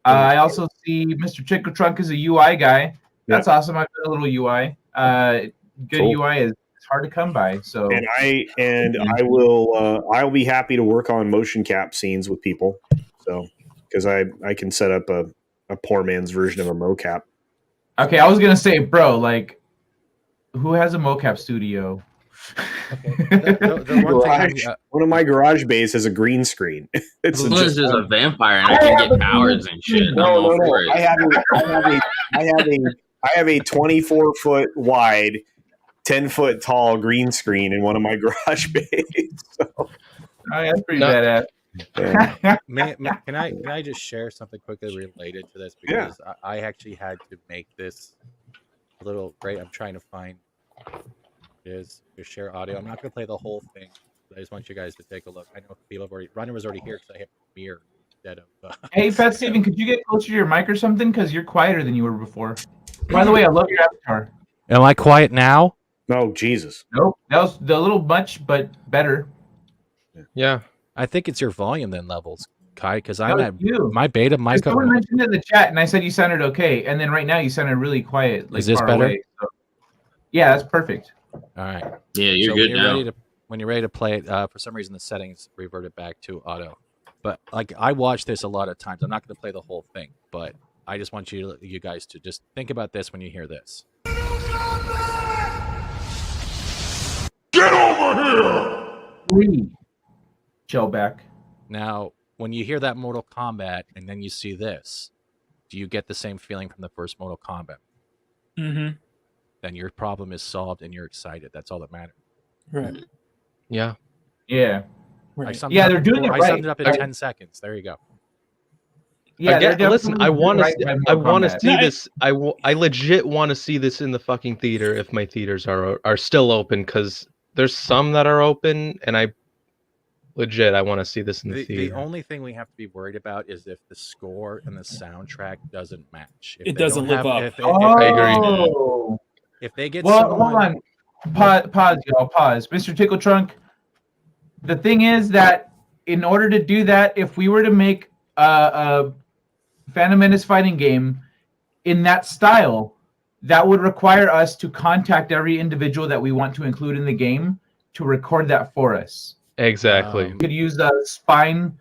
I also see Mr. Chico Trunk is a UI guy. That's awesome. I've done a little UI. Good cool. UI is It's hard to come by. So and I'll be happy to work on motion cap scenes with people. So because I can set up a poor man's version of a mocap. Okay, I was gonna say, bro, like, who has a mocap studio? Okay. The one of my garage bays has a green screen. It's just a vampire and I can get powers and shit. No. I have a 24-foot wide, 10-foot tall green screen in one of my garage bays. So. That's pretty badass. Yeah. Can I just share something quickly related to this? Because I actually had to make this a little great. I'm trying to find is to share audio. I'm not going to play the whole thing. I just want you guys to take a look. I know people have already. Runner was already here because I hit mirror instead of. Hey, Pat Steven, could you get closer to your mic or something? Because you're quieter than you were before. By the way, I love your avatar. Am I quiet now? Oh, Jesus. Nope. That was a little much, but better. Yeah. I think it's your volume then levels, Kai, because I'm at you. my beta mic. Someone mentioned it in the chat, and I said you sounded okay, and then right now you sounded really quiet. Like, is this far better? Away, so. Yeah, that's perfect. All right. Yeah, you're good now. When you're ready to play it, for some reason the settings reverted back to auto. But like I watched this a lot of times. I'm not going to play the whole thing, but I just want you guys to just think about this when you hear this. Get over here! Please. Chill back. Now, when you hear that Mortal Kombat and then you see this, do you get the same feeling from the first Mortal Kombat? Mm-hmm. Then your problem is solved and you're excited. That's all that matters. Right. Yeah. Yeah. Right. They're doing it right. I summed it up in 10 seconds. There you go. Yeah, listen, I want to see this. I legit want to see this in the fucking theater if my theaters are still open, because there's some that are open, and I want to see this in the theater. The only thing we have to be worried about is if the score and the soundtrack doesn't match. It doesn't live up. I agree. If they get hold on. Pause, y'all. Pause. Mr. Tickle Trunk. The thing is that in order to do that, if we were to make a Phantom Menace fighting game in that style, that would require us to contact every individual that we want to include in the game to record that for us. Exactly. We could use Spine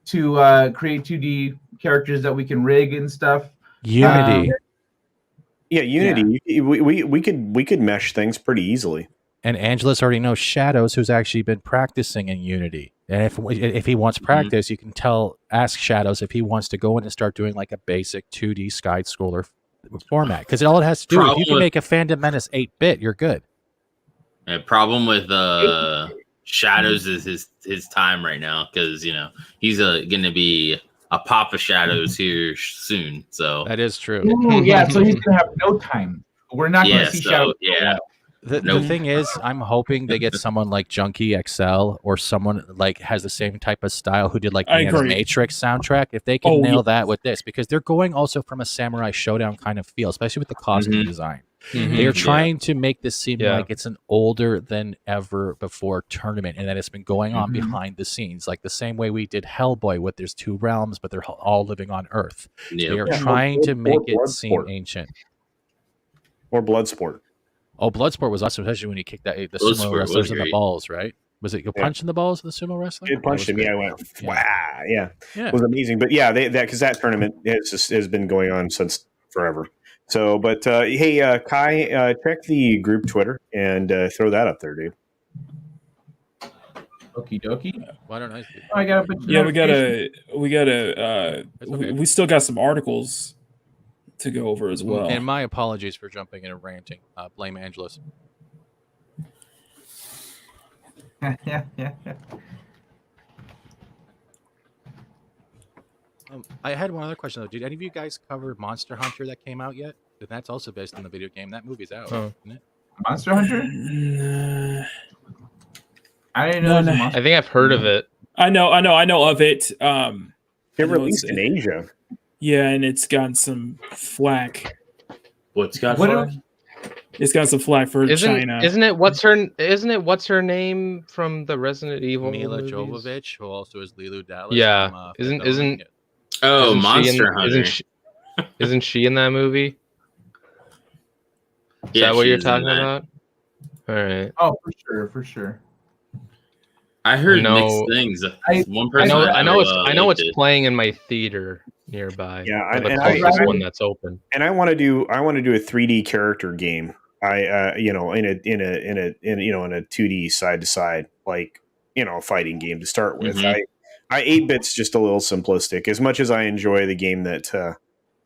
to create 2D characters that we can rig and stuff. Unity. Yeah, Unity. Yeah. We could mesh things pretty easily. And Angelus already knows Shadows, who's actually been practicing in Unity. And if he wants practice, you can ask Shadows if he wants to go in and start doing like a basic 2D side scroller format. Because all it has to do, if you can make a Phantom Menace 8-bit, you're good. The problem with Shadows is his time right now, because he's going to be a pop of Shadows here soon. So that is true. Ooh, yeah, so he's going to have no time. We're not going to see Shadows. Yeah. The thing is, I'm hoping they get someone like Junkie XL or someone like has the same type of style who did like the Matrix soundtrack. If they can nail that with this, because they're going also from a Samurai Showdown kind of feel, especially with the costume design. Mm-hmm. They're trying to make this seem like it's an older than ever before tournament, and that it's been going on behind the scenes, like the same way we did Hellboy with there's 2 realms, but they're all living on Earth. They are trying to make it seem ancient. Or Bloodsport. Oh, Bloodsport was awesome, especially when he kicked the sumo wrestlers in the balls, right? Was it punching the balls of the sumo wrestler? It punched him. Yeah, I went, wow. Yeah. It was amazing. But yeah, because that tournament has been going on since forever. So, but hey, Kai, check the group Twitter and throw that up there, dude. Okie dokie. Why don't I? I got we still got some articles to go over as well. And my apologies for jumping in and ranting. Blame Angelus. Yeah. I had one other question though. Did any of you guys cover Monster Hunter that came out yet? That's also based on the video game. That movie's out, isn't it? Monster Hunter? I didn't know. I think I've heard of it. I know of it. It released in Asia. Yeah, and it's gotten some flack. What's got flack? It's got some flack for China. Isn't it what's her name from the Resident Evil? Mila movies? Jovovich, who also is Lilu Dallas. Yeah, from, Monster Hunter. Isn't she in that movie? Is that what you're talking about? All right. Oh, for sure. I heard mixed things. One person I know it's playing in my theater nearby. Yeah, the closest one that's open. And I want to do a 3D character game. I in a 2D side to side, like, a fighting game to start with. I 8-bit's just a little simplistic. As much as I enjoy the game that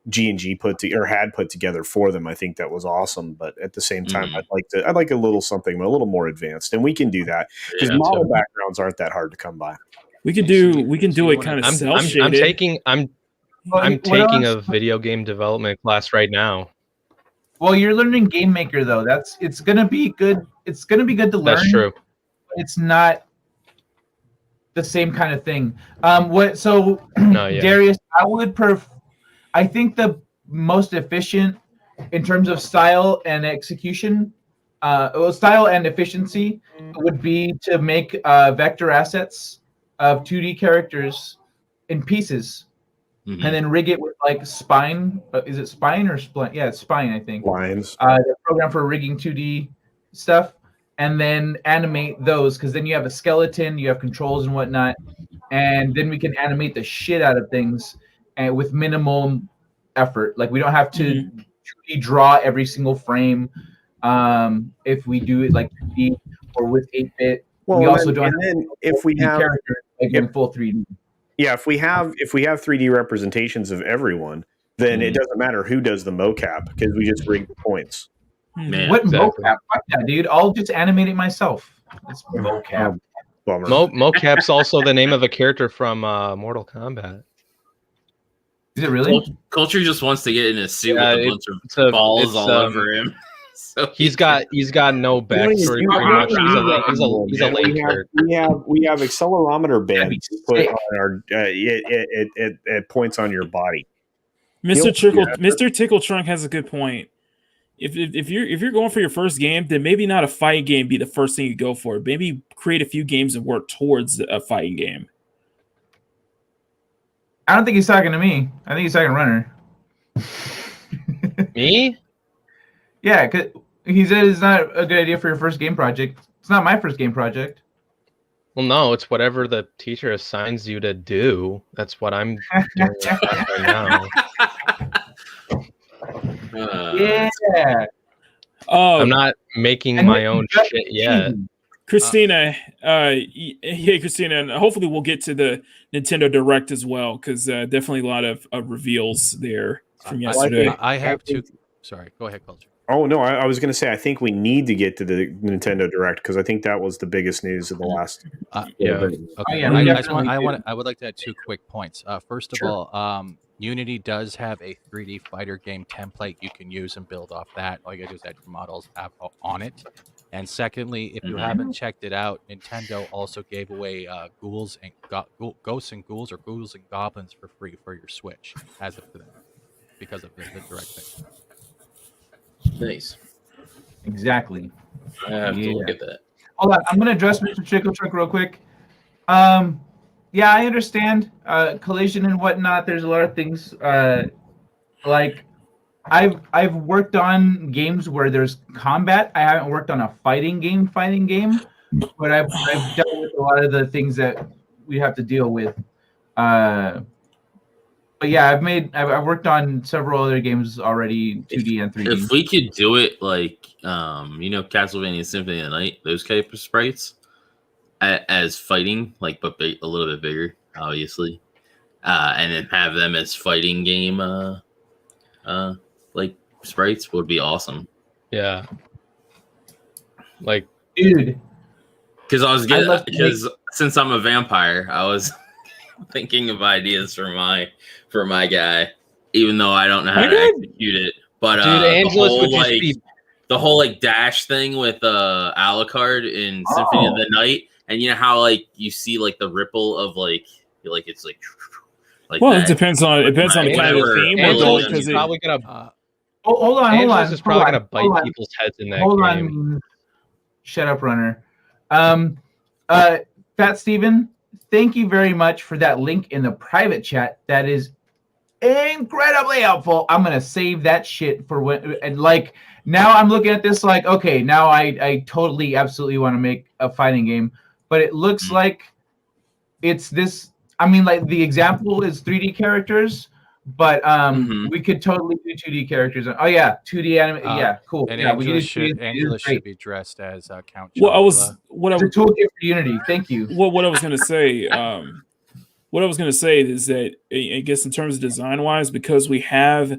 G&G had put together for them, I think that was awesome. But at the same time, I'd like a little something a little more advanced, and we can do that because model backgrounds aren't that hard to come by. We can do it kind of cell shaded. I'm taking a video game development class right now. Well, you're learning Game Maker though. It's gonna be good. It's gonna be good to learn. That's true. It's not the same kind of thing. Darius, I think the most efficient in terms of style and execution, style and efficiency would be to make vector assets of 2D characters in pieces. And then rig it with like spine. Is it spine or spline? Yeah, it's spine, I think. Lines. The program for rigging 2D stuff, and then animate those, because then you have a skeleton, you have controls and whatnot, and then we can animate the shit out of things, and with minimal effort. Like we don't have to 2D draw every single frame. If we do it like 2D or with 8-bit, we also don't. And then if we have characters like in full 3D. Yeah, if we have 3D representations of everyone, then it doesn't matter who does the mocap because we just rig the points. Man, what mocap? Fuck that, dude. I'll just animate it myself. It's mocap. Bummer. Mocap's also the name of a character from Mortal Kombat. Is it really? Culture just wants to get in a suit with a bunch of balls all over him. So he's got no backstory. He's a late character. We have accelerometer bands put on our it points on your body. Mr. Tickle Trunk has a good point. If you're going for your first game, then maybe not a fighting game be the first thing you go for. Maybe create a few games and work towards a fighting game. I don't think he's talking to me. I think he's talking to Runner. Me? Yeah, because he said it's not a good idea for your first game project. It's not my first game project. Well, no, it's whatever the teacher assigns you to do. That's what I'm doing right now. Yeah. I'm not making my own shit yet. Christina, hey Christina, and hopefully we'll get to the Nintendo Direct as well, because definitely a lot of reveals there from yesterday. I have two. Sorry, go ahead, Culture. Oh no, I was going to say I think we need to get to the Nintendo Direct because I think that was the biggest news of the last. Okay. I would like to add 2 quick points. First of all, Unity does have a 3D fighter game template you can use and build off that. All you gotta do is add your models on it. And secondly, if you haven't checked it out, Nintendo also gave away ghouls and ghosts and ghouls or ghouls and goblins for free for your Switch as of today because of the Direct thing. Nice. Exactly. I have to look at that. Hold on, I'm gonna address Mr. Chickle Truck real quick. Yeah, I understand collision and whatnot. There's a lot of things like I've worked on games where there's combat. I haven't worked on a fighting game, but I've dealt with a lot of the things that we have to deal with. But yeah, I've worked on several other games already, 2D and 3D. If we could do it like Castlevania Symphony of the Night, those type of sprites as fighting, like but a little bit bigger, obviously, and then have them as fighting game, like sprites would be awesome. Yeah, like dude, because since I'm a vampire, I was thinking of ideas for my guy, even though I don't know how to execute it. But dude, the whole dash thing with Alucard in Symphony of the Night, and you know how you see the ripple of it's well, that. it depends on the kind of theme. He's probably gonna. Hold on. Is probably gonna bite people's heads in that game. Hold on. Shut up, Runner. Fat Steven, thank you very much for that link in the private chat. That is incredibly helpful. I'm gonna save that shit for when, and like now I'm looking at this like, okay, now I totally absolutely want to make a fighting game, but it looks like it's this. I mean, like the example is 3D characters, but we could totally do 2D characters. Oh yeah, 2D anime. Yeah, cool. And yeah, Angela should be dressed as Count Chocula. Well, it's a toolkit for Unity. Thank you. What I was gonna say. What I was going to say is that I guess in terms of design wise, because we have,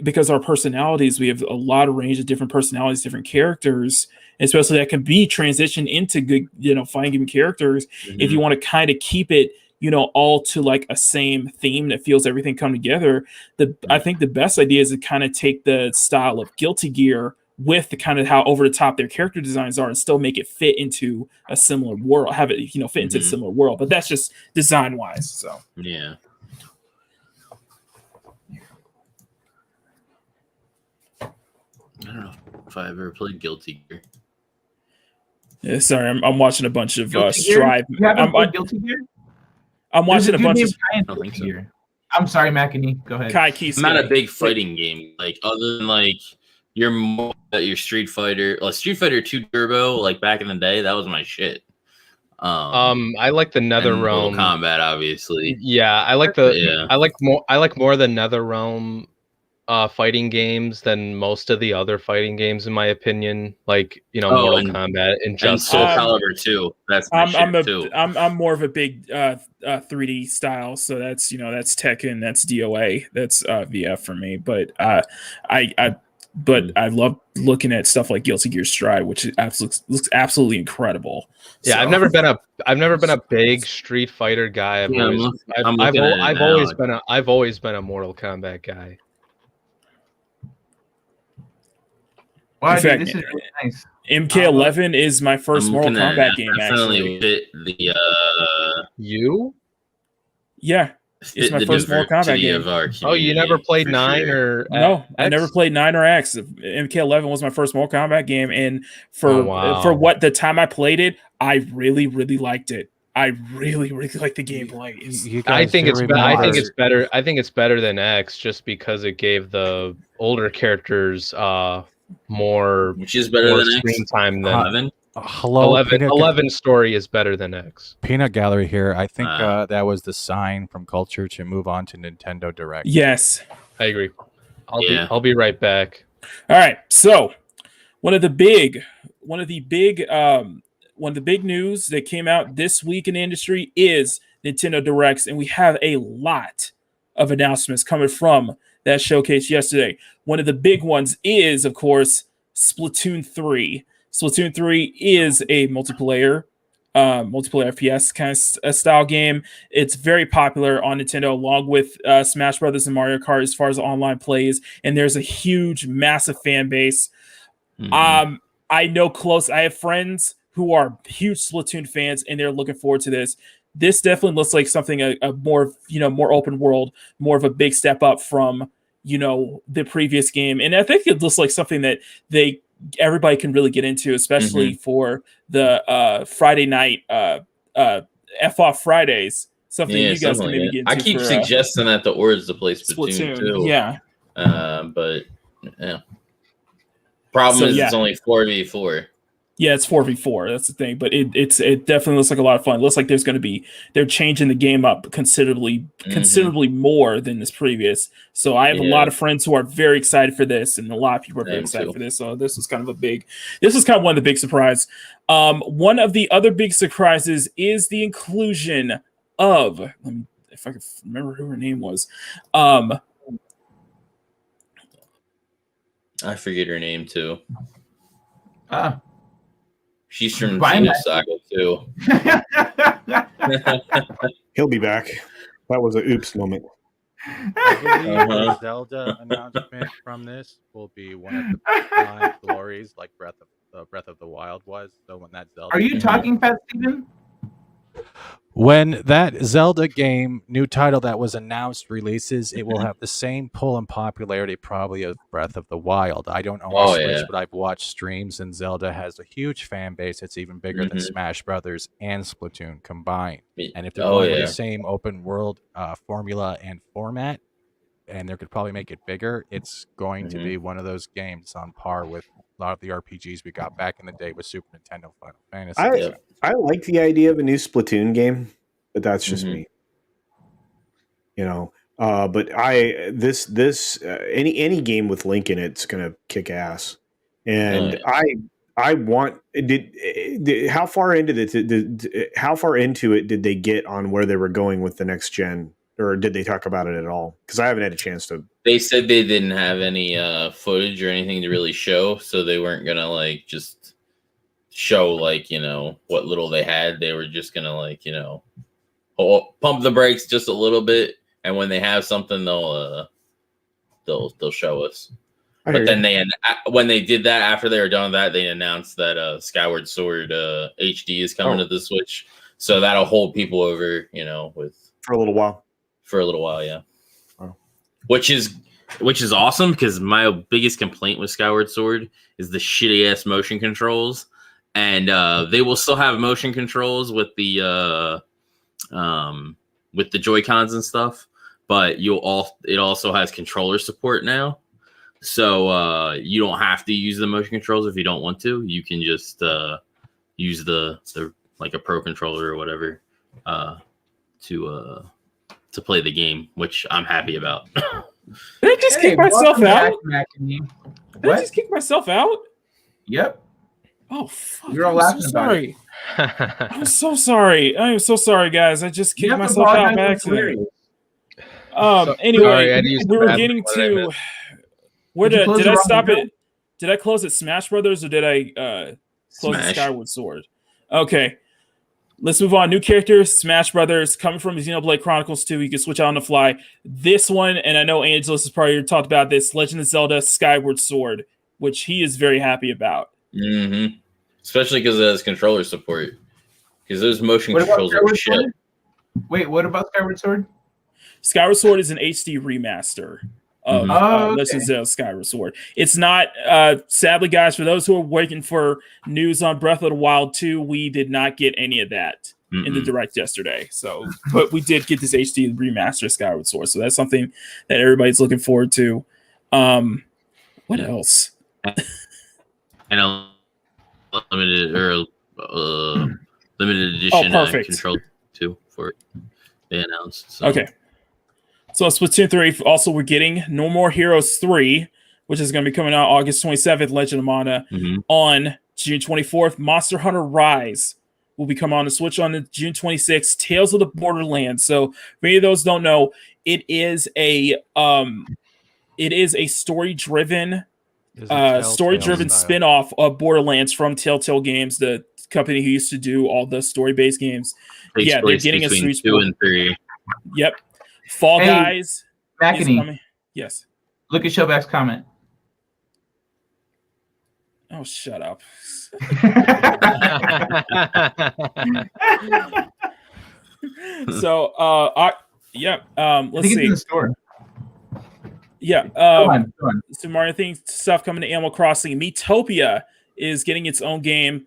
because our personalities, we have a lot of range of different personalities, different characters, especially that can be transitioned into good, fighting game characters. If you want to kind of keep it, all to like a same theme that feels everything come together. I think the best idea is to kind of take the style of Guilty Gear with the kind of how over the top their character designs are and still make it fit into a similar world, have it, fit into a similar world. But that's just design wise. So, yeah. I don't know if I ever played Guilty Gear. Yeah, sorry, I'm watching a bunch of Strive. You haven't played Guilty Gear? I'm watching a bunch of. I don't think so. I'm sorry, McEnany. Go ahead. I'm not a big fighting game. Like other than like your Street Fighter, Street Fighter 2 Turbo, like back in the day, that was my shit. I like the NetherRealm Combat, obviously. Yeah, I like more the NetherRealm fighting games than most of the other fighting games, in my opinion. Like Mortal Kombat and just Soul Calibur 2. That's too. I'm more of a big 3D style, so that's that's Tekken, that's DOA, that's VF for me. But I love looking at stuff like Guilty Gear Strive, which looks absolutely incredible. Yeah, so. I've never been a big Street Fighter guy. I've always been a Mortal Kombat guy. Wow, in fact, this is really nice. MK11 is my first Mortal Kombat game. Actually, you? Yeah. It's my first Mortal Kombat game. Oh, you never played 9 or no? I never played 9 or X. MK11 was my first Mortal Kombat game, and for what the time I played it, I really, really liked it. I really, really like the gameplay. I think it's better. I think it's better than X just because it gave the older characters more, which is better than screen X? time than 11. Hello, 11 story is better than X. Peanut Gallery here. I think that was the sign from Culture to move on to Nintendo Direct. Yes, I agree. I'll be right back. All right. So one of the big news that came out this week in the industry is Nintendo Directs, and we have a lot of announcements coming from that showcase yesterday. One of the big ones is, of course, Splatoon 3. Splatoon 3 is a multiplayer FPS kind of style game. It's very popular on Nintendo, along with Smash Brothers and Mario Kart as far as online plays. And there's a huge, massive fan base. I have friends who are huge Splatoon fans, and they're looking forward to this. This definitely looks like something a more more open world, more of a big step up from the previous game. And I think it looks like something that everybody can really get into, especially for the Friday night F-off Fridays. Something you guys can maybe get into. I keep suggesting that the Ords to play Splatoon too. Yeah. But yeah. Problem is it's only 4v4. Yeah, it's 4v4. That's the thing. But it definitely looks like a lot of fun. It looks like they're changing the game up considerably more than this previous. So I have a lot of friends who are very excited for this, and a lot of people are very excited for this. So this was kind of one of the big surprises. One of the other big surprises is the inclusion of, if I can remember who her name was. I forget her name too. She's from Xeno Saga too. He'll be back. That was an oops moment. I believe the Zelda announcement from this will be one of the prime glories, like Breath of the Wild was. So when that Zelda, are you talking, Pat Steven? When that Zelda game, new title that was announced, releases, it will have the same pull and popularity probably of Breath of the Wild. I don't own a Switch, but I've watched streams, and Zelda has a huge fan base. It's even bigger than Smash Brothers and Splatoon combined. And if they're going with the same open world formula and format, and they could probably make it bigger, it's going to be one of those games on par with a lot of the RPGs we got back in the day with Super Nintendo Final Fantasy. I like the idea of a new Splatoon game, but that's just me. You know, but any game with Link in it's gonna kick ass, and I want how far into it did they get on where they were going with the next gen, or did they talk about it at all? Because I haven't had a chance to. They said they didn't have any footage or anything to really show, so they weren't gonna like just show like, you know, what little they had. They were just gonna like, you know, pump the brakes just a little bit, and when they have something they'll show us. But then when they did that, after they were done with that, they announced that Skyward Sword HD is coming to the Switch, so that'll hold people over, you know, for a little while, yeah. Which is awesome, because my biggest complaint with Skyward Sword is the shitty ass motion controls. And they will still have motion controls with the Joy-Cons and stuff, but it also has controller support now. So you don't have to use the motion controls if you don't want to. You can just use the like a pro controller or whatever to play the game, which I'm happy about. Did I just kick myself out? Did I just kick myself out? Yep. Oh, fuck. You're all laughing about it. I'm so sorry. I am so sorry, guys. I just kicked myself out by accident. Anyway, we were getting to where did I stop it? Did I close at Smash Brothers, or did I close at Skyward Sword? Okay. Let's move on. New characters, Smash Brothers, coming from Xenoblade Chronicles 2. You can switch out on the fly. This one, and I know Angelus has probably talked about this, Legend of Zelda Skyward Sword, which he is very happy about. Mm-hmm. Especially because it has controller support. Because those motion controls are shit. Wait, what about Skyward Sword? Skyward Sword is an HD remaster of Legend of Zelda Skyward Sword. It's not, sadly, guys, for those who are waiting for news on Breath of the Wild 2, we did not get any of that in the Direct yesterday. So, but we did get this HD remaster of Skyward Sword. So that's something that everybody's looking forward to. What else? And limited edition control too for it. They announced. So. Okay. So Splatoon 3, also we're getting No More Heroes 3, which is going to be coming out August 27th, Legend of Mana. On June 24th, Monster Hunter Rise will be coming on the Switch on June 26th, Tales of the Borderlands. So for any of those who don't know, it is a story-driven spin-off of Borderlands from Telltale Games, the company who used to do all the story-based games. They're getting a Switch 2 and 3. Yep. Fall Guys. Mackany. Yes. Look at Showback's comment. Oh, shut up. So, let's see. It's in the store. Yeah. Go on. Some more stuff coming to Animal Crossing. Miitopia is getting its own game,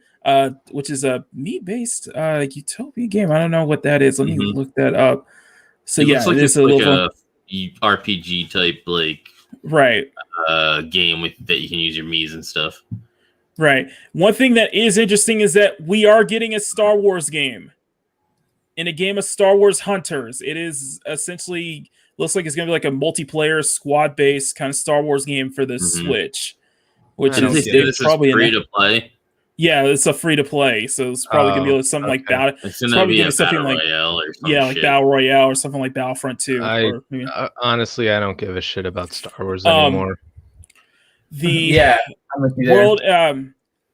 which is a Mii-based Utopia game. I don't know what that is. Let me look that up. So it yeah, looks like it's a little RPG type game that you can use your Miis and stuff. Right. One thing that is interesting is that we are getting a Star Wars game. In a game of Star Wars Hunters. It is essentially looks like it's going to be like a multiplayer squad-based kind of Star Wars game for the Switch, which is probably free to play. Yeah, it's a free to play, so it's probably gonna be something like Battle. It's probably gonna be something like Royale or something. Yeah, like Battle Royale or something like Battlefront 2. Honestly, I don't give a shit about Star Wars anymore. World,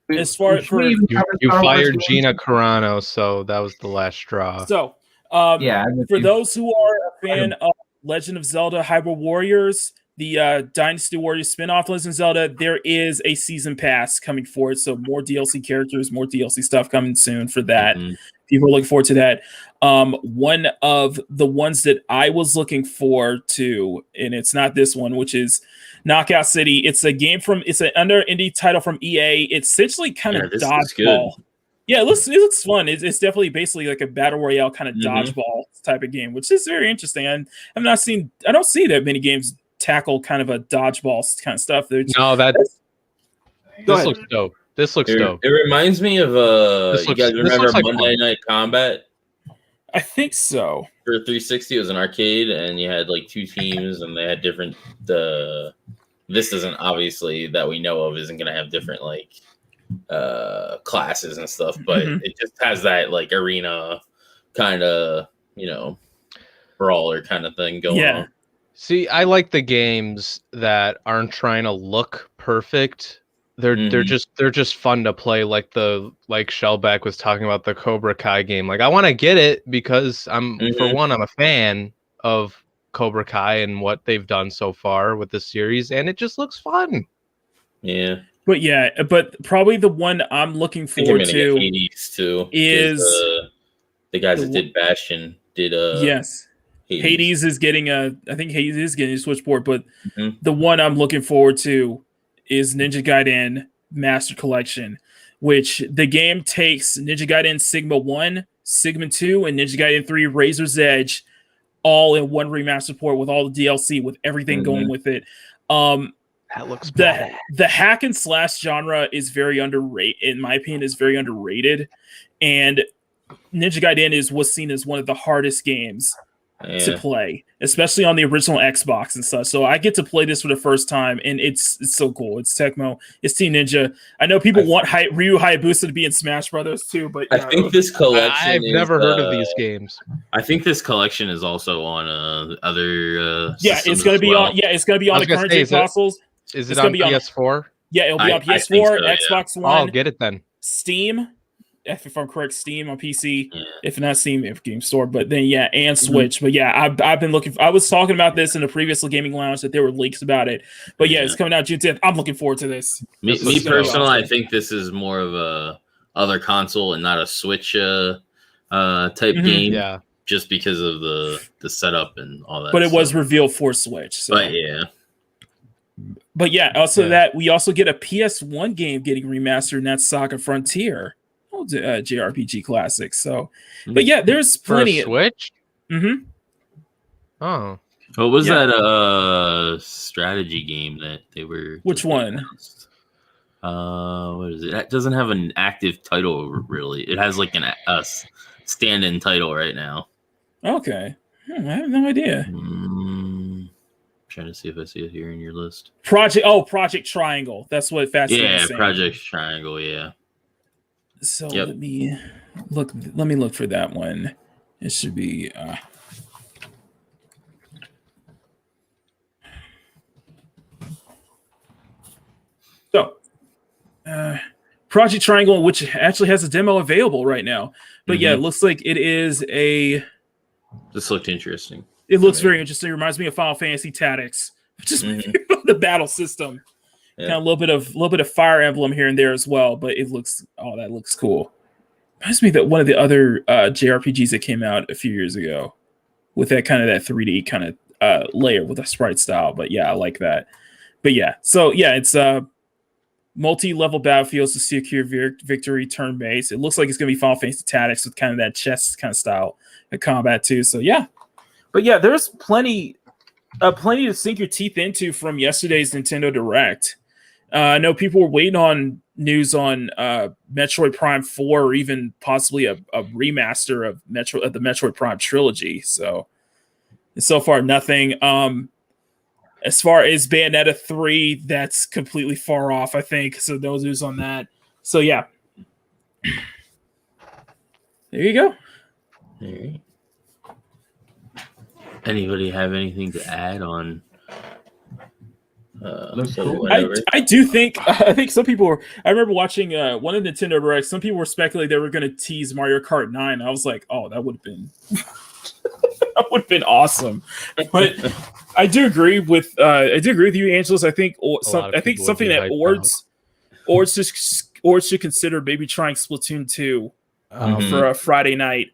as far as you fired Gina Carano, so that was the last straw. So, for those who are a fan of Legend of Zelda Hyrule Warriors, the Dynasty Warriors spinoff Legend of Zelda, there is a season pass coming forward. So more DLC characters, more DLC stuff coming soon for that. People are looking forward to that. One of the ones that I was looking forward to, and it's not this one, which is Knockout City. It's a game it's an under indie title from EA. It's essentially kind of dodgeball. Yeah, it looks fun. It's definitely basically like a battle royale kind of dodgeball type of game, which is very interesting. And I don't see that many games tackle kind of a dodgeball kind of stuff. This looks dope. This looks dope. It reminds me of you guys remember Monday Night Combat? I think so. For 360, it was an arcade, and you had like 2 teams, and they had different. This isn't obviously that we know of isn't going to have different like classes and stuff, but it just has that like arena kind of brawler kind of thing going on. See, I like the games that aren't trying to look perfect. They're just fun to play, like Shellback was talking about the Cobra Kai game. Like I want to get it because I'm a fan of Cobra Kai and what they've done so far with the series, and it just looks fun. Yeah. But probably the one I'm looking forward to Hades too, is the guys that did Bastion did yes. Hades is getting I think Hades is getting a Switchboard, but the one I'm looking forward to is Ninja Gaiden Master Collection, which the game takes Ninja Gaiden Sigma 1, Sigma 2, and Ninja Gaiden 3 Razor's Edge all in one remaster port with all the DLC, with everything going with it. That looks bad. The hack and slash genre is very underrated, in my opinion, is very underrated. And Ninja Gaiden was seen as one of the hardest games to play, especially on the original Xbox and stuff. So I get to play this for the first time, and it's so cool. It's Tecmo, it's Team Ninja. I know people want Ryu Hayabusa to be in Smash Brothers too, but I think this collection. I've never heard of these games. I think this collection is also on other. It's going to be on. Yeah, it's going to be on the current gen consoles. Is it on PS4? Yeah, it'll be on PS4, so, Xbox One. I'll get it then. Steam, if I'm correct, Steam on PC. Yeah. If not Steam, if Game Store. But then and Switch. But I've been looking. I was talking about this in the previous gaming lounge that there were leaks about it. But it's coming out June 10th. I'm looking forward to this. Me personally, I think this is more of a other console and not a Switch type game. Yeah, just because of the setup and all that. But it was revealed for Switch. So. But yeah. But that we also get a PS1 game getting remastered, and that's Saga Frontier, JRPG classic. So, but there's plenty. For Switch. Oh, what was that strategy game that they were? Which one? What is it? It doesn't have an active title really. It has like a stand-in title right now. Okay, I have no idea. Trying to see if I see it here in your list. Project Triangle. That's what Fascinating. Yeah, Project Triangle. Yeah. So let me look for that one. It should be. Project Triangle, which actually has a demo available right now. But it looks like it is a. This looked interesting. It looks very interesting. It reminds me of Final Fantasy Tactics, just the battle system. Yeah. Kind of a little bit of Fire Emblem here and there as well, but that looks cool. Reminds me that one of the other JRPGs that came out a few years ago with that 3D kind of layer with a sprite style. But I like that. But it's multi-level battlefields to secure victory turn-based. It looks like it's going to be Final Fantasy Tactics with kind of that chess kind of style of combat too. So But there's plenty to sink your teeth into from yesterday's Nintendo Direct. I know people were waiting on news on Metroid Prime 4 or even possibly a remaster of the Metroid Prime trilogy. So far nothing. As far as Bayonetta 3, that's completely far off, I think. So no news on that. So there you go. All right. Anybody have anything to add on? I do think I think some people were. I remember watching one of the Nintendo Directs. Some people were speculating they were going to tease Mario Kart 9. I was like, oh, that would have been. I would have been awesome. But I do agree with you, Angelos. I think something that Ords should consider maybe trying Splatoon 2 for a Friday night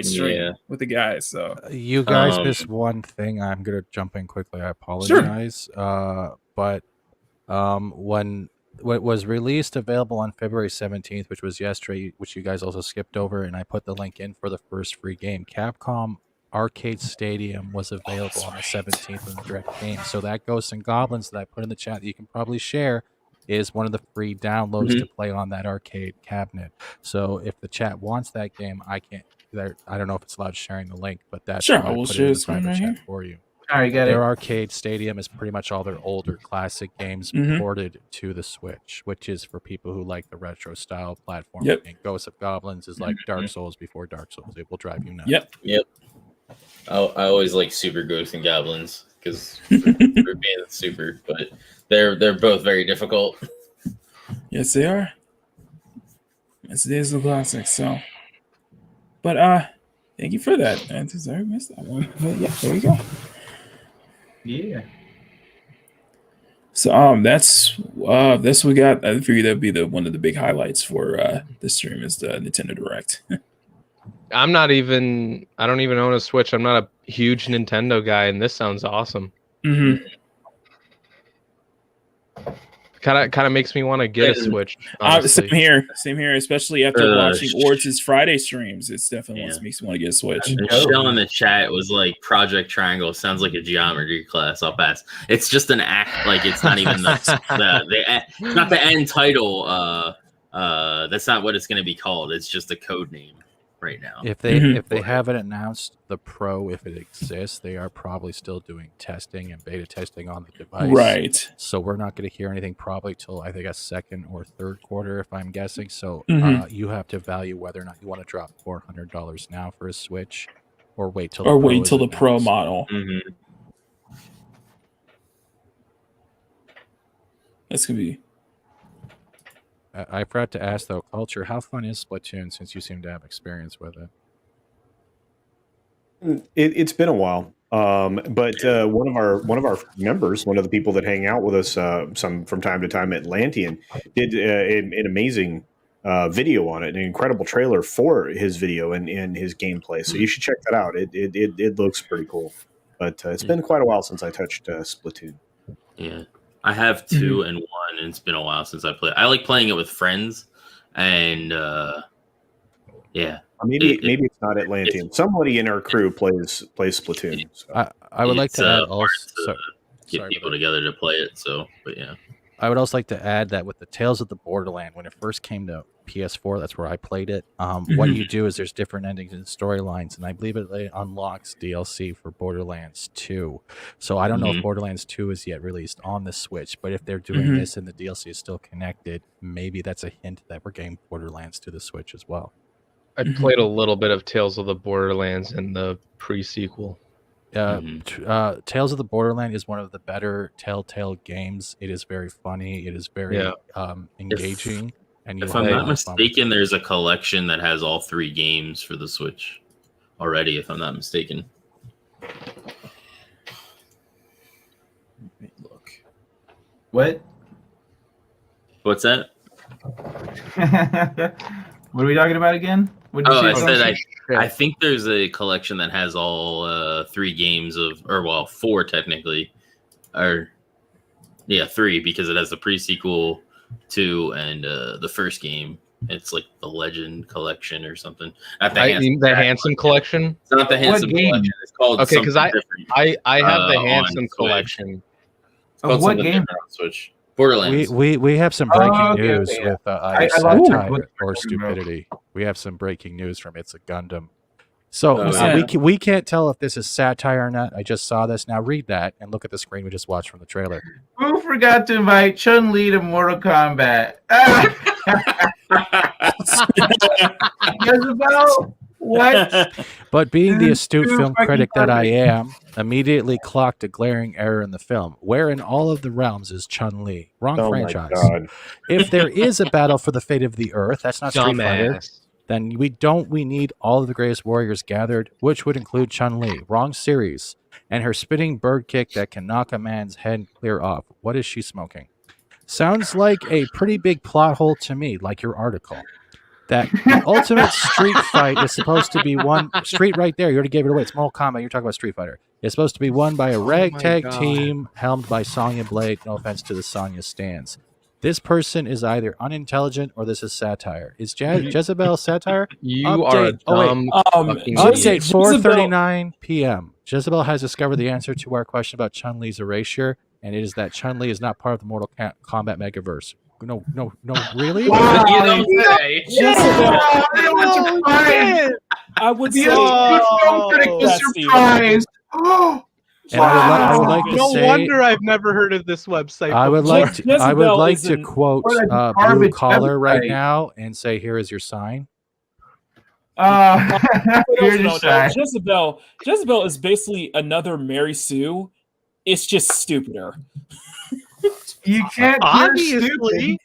stream with the guys. So you guys missed one thing. I'm gonna jump in quickly. I apologize. Sure. But when what was released available on February 17th, which was yesterday, which you guys also skipped over, and I put the link in for the first free game. Capcom Arcade Stadium was available on the 17th in the direct game. So that Ghosts and Goblins that I put in the chat that you can probably share is one of the free downloads to play on that arcade cabinet. So if the chat wants that game, I don't know if it's allowed sharing the link, but that's sure. I will share the private chat for you. All right, Their arcade stadium is pretty much all their older classic games ported to the Switch, which is for people who like the retro style platform. Yep. And Ghosts of Goblins is like Dark Souls before Dark Souls. It will drive you nuts. Yep. I always like Super Ghosts and Goblins because they're being super, but they're both very difficult. Yes, they are. Yes, it is a classic. So, but thank you for that. I missed that one. But yeah, there you go. Yeah. So that's what we got. I figured that'd be one of the big highlights for this stream is the Nintendo Direct. I don't even own a Switch. I'm not a huge Nintendo guy, and this sounds awesome. Kind of makes me want to get a Switch. Same here. Especially after watching Orts' Friday streams, it's definitely makes me want to get a Switch. Michelle in the chat was like, "Project Triangle sounds like a geometry class." I'll pass. It's just an act. Like it's not even it's not the end title. That's not what it's going to be called. It's just a code name right now. If they haven't announced the Pro, if it exists, they are probably still doing testing and beta testing on the device. Right. So we're not going to hear anything probably till I think a second or third quarter, if I'm guessing. So you have to evaluate whether or not you want to drop $400 now for a Switch, or wait till the Pro model. That's gonna be. I forgot to ask though, Culture, how fun is Splatoon since you seem to have experience with it? It's been a while, but one of our members, one of the people that hang out with us some from time to time, Atlantean, did an amazing video on it, an incredible trailer for his video and his gameplay. So you should check that out. It looks pretty cool, but it's been quite a while since I touched Splatoon. Yeah. I have 2 and 1, and it's been a while since I played. I like playing it with friends, and maybe it's not Atlantean. Somebody in our crew plays Splatoon. So. I would like to add also get people together to play it. So, but yeah, I would also like to add that with the Tales of the Borderland, when it first came to PS4, that's where I played it. What you do is there's different endings and storylines, and I believe it unlocks DLC for Borderlands 2. So I don't know if Borderlands 2 is yet released on the Switch, but if they're doing this and the DLC is still connected, maybe that's a hint that we're getting Borderlands to the Switch as well. I played a little bit of Tales of the Borderlands in the pre-sequel. Tales of the Borderland is one of the better Telltale games. It is very funny. It is very engaging. If I'm not mistaken, there's a collection that has all 3 games for the Switch already, if I'm not mistaken. Look. What? What's that? What are we talking about again? I think there's a collection that has all 3 games of, 4 technically. 3 because it has the pre-sequel, 2, and the first game. It's like the Legend Collection or something. Not the Handsome Collection. It's not the Handsome Collection. It's called because I have the Handsome Collection. Of what game? On Switch. Borderlands. We have some breaking news with satire or stupidity. We have some breaking news from It's a Gundam. So we can't tell if this is satire or not. I just saw this. Now read that and look at the screen we just watched from the trailer. Who forgot to invite Chun-Li to Mortal Kombat? Jezebel? What? But being the astute film critic that I am, immediately clocked a glaring error in the film. Where in all of the realms is Chun-Li? Wrong franchise. If there is a battle for the fate of the Earth, that's not Street Fighter. then we need all of the greatest warriors gathered, which would include Chun-Li. Wrong series. And her spinning bird kick that can knock a man's head clear off. What is she smoking? Sounds like a pretty big plot hole to me, like your article. That the ultimate street fight is supposed to be won. Street right there. You already gave it away. It's Mortal Kombat. You're talking about Street Fighter. It's supposed to be won by a ragtag team helmed by Sonya Blade. No offense to the Sonya stans. This person is either unintelligent or this is satire. Is Jezebel satire? You are a dumb update 4:39 p.m. Jezebel has discovered the answer to our question about Chun-Li's erasure, and it is that Chun-Li is not part of the Mortal Kombat megaverse. No, really? Wow. You don't say. I would say surprise. And I would like to say, no wonder I've never heard of this website. I would like to quote Blue Collar right now and say, "Here is your sign." Here's your sign. Jezebel is basically another Mary Sue. It's just stupider. You can't. Obviously.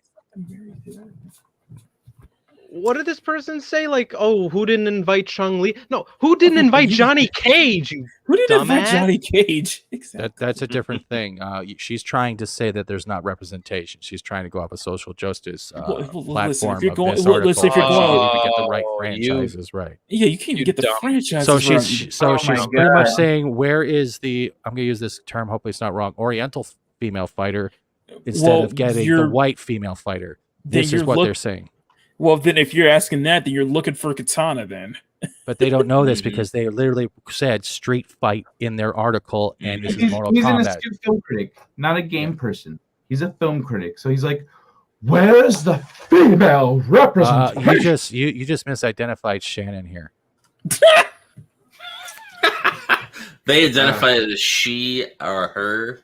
What did this person say? Like, oh, who didn't invite Chun-Li? No, who didn't invite Johnny Cage? Who didn't invite Johnny Cage? Exactly. That's a different thing. She's trying to say that there's not representation. She's trying to go off a social justice platform. If you're going, get the right franchises right. Yeah, you can't even get the franchises right. So she's pretty much saying, where is the? I'm going to use this term. Hopefully, it's not wrong. Oriental female fighter instead of getting the white female fighter. This is what they're saying. Well, then if you're asking that, then you're looking for Katana then. But they don't know this because they literally said street fight in their article, and this is Mortal Kombat. He's an astute film critic, not a game person. He's a film critic. So he's like, where's the female representation? You just misidentified Shannon here. They identified it as she or her.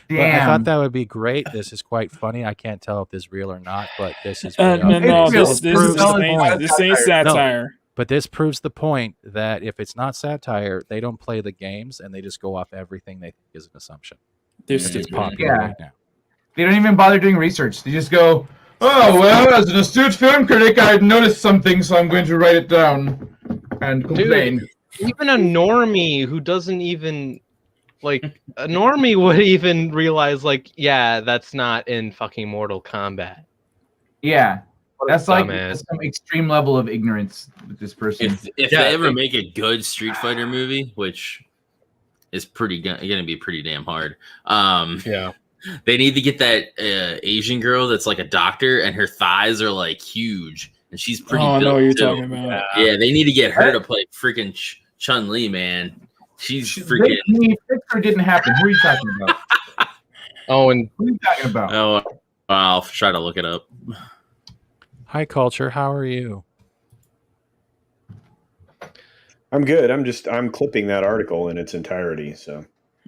But I thought that would be great. This is quite funny. I can't tell if this is real or not, but this is this ain't satire. No, but this proves the point that if it's not satire, they don't play the games and they just go off everything they think is an assumption. This is popular right now. They don't even bother doing research. They just go, oh, well, as an astute film critic, I've noticed something, so I'm going to write it down and complain. Dude, even a normie who doesn't even... Like, a normie would even realize, like, yeah, that's not in fucking Mortal Kombat. Yeah. That's like some extreme level of ignorance with this person. If they ever make a good Street Fighter movie, which is going to be pretty damn hard, they need to get that Asian girl that's like a doctor, and her thighs are, like, huge, and she's pretty built, I know what you're talking about. Yeah, they need to get her to play freaking Chun-Li, man. She's freaking. It didn't happen. Who are you talking about? Who are you talking about? Oh, I'll try to look it up. Hi, Culture. How are you? I'm good. I'm clipping that article in its entirety. So,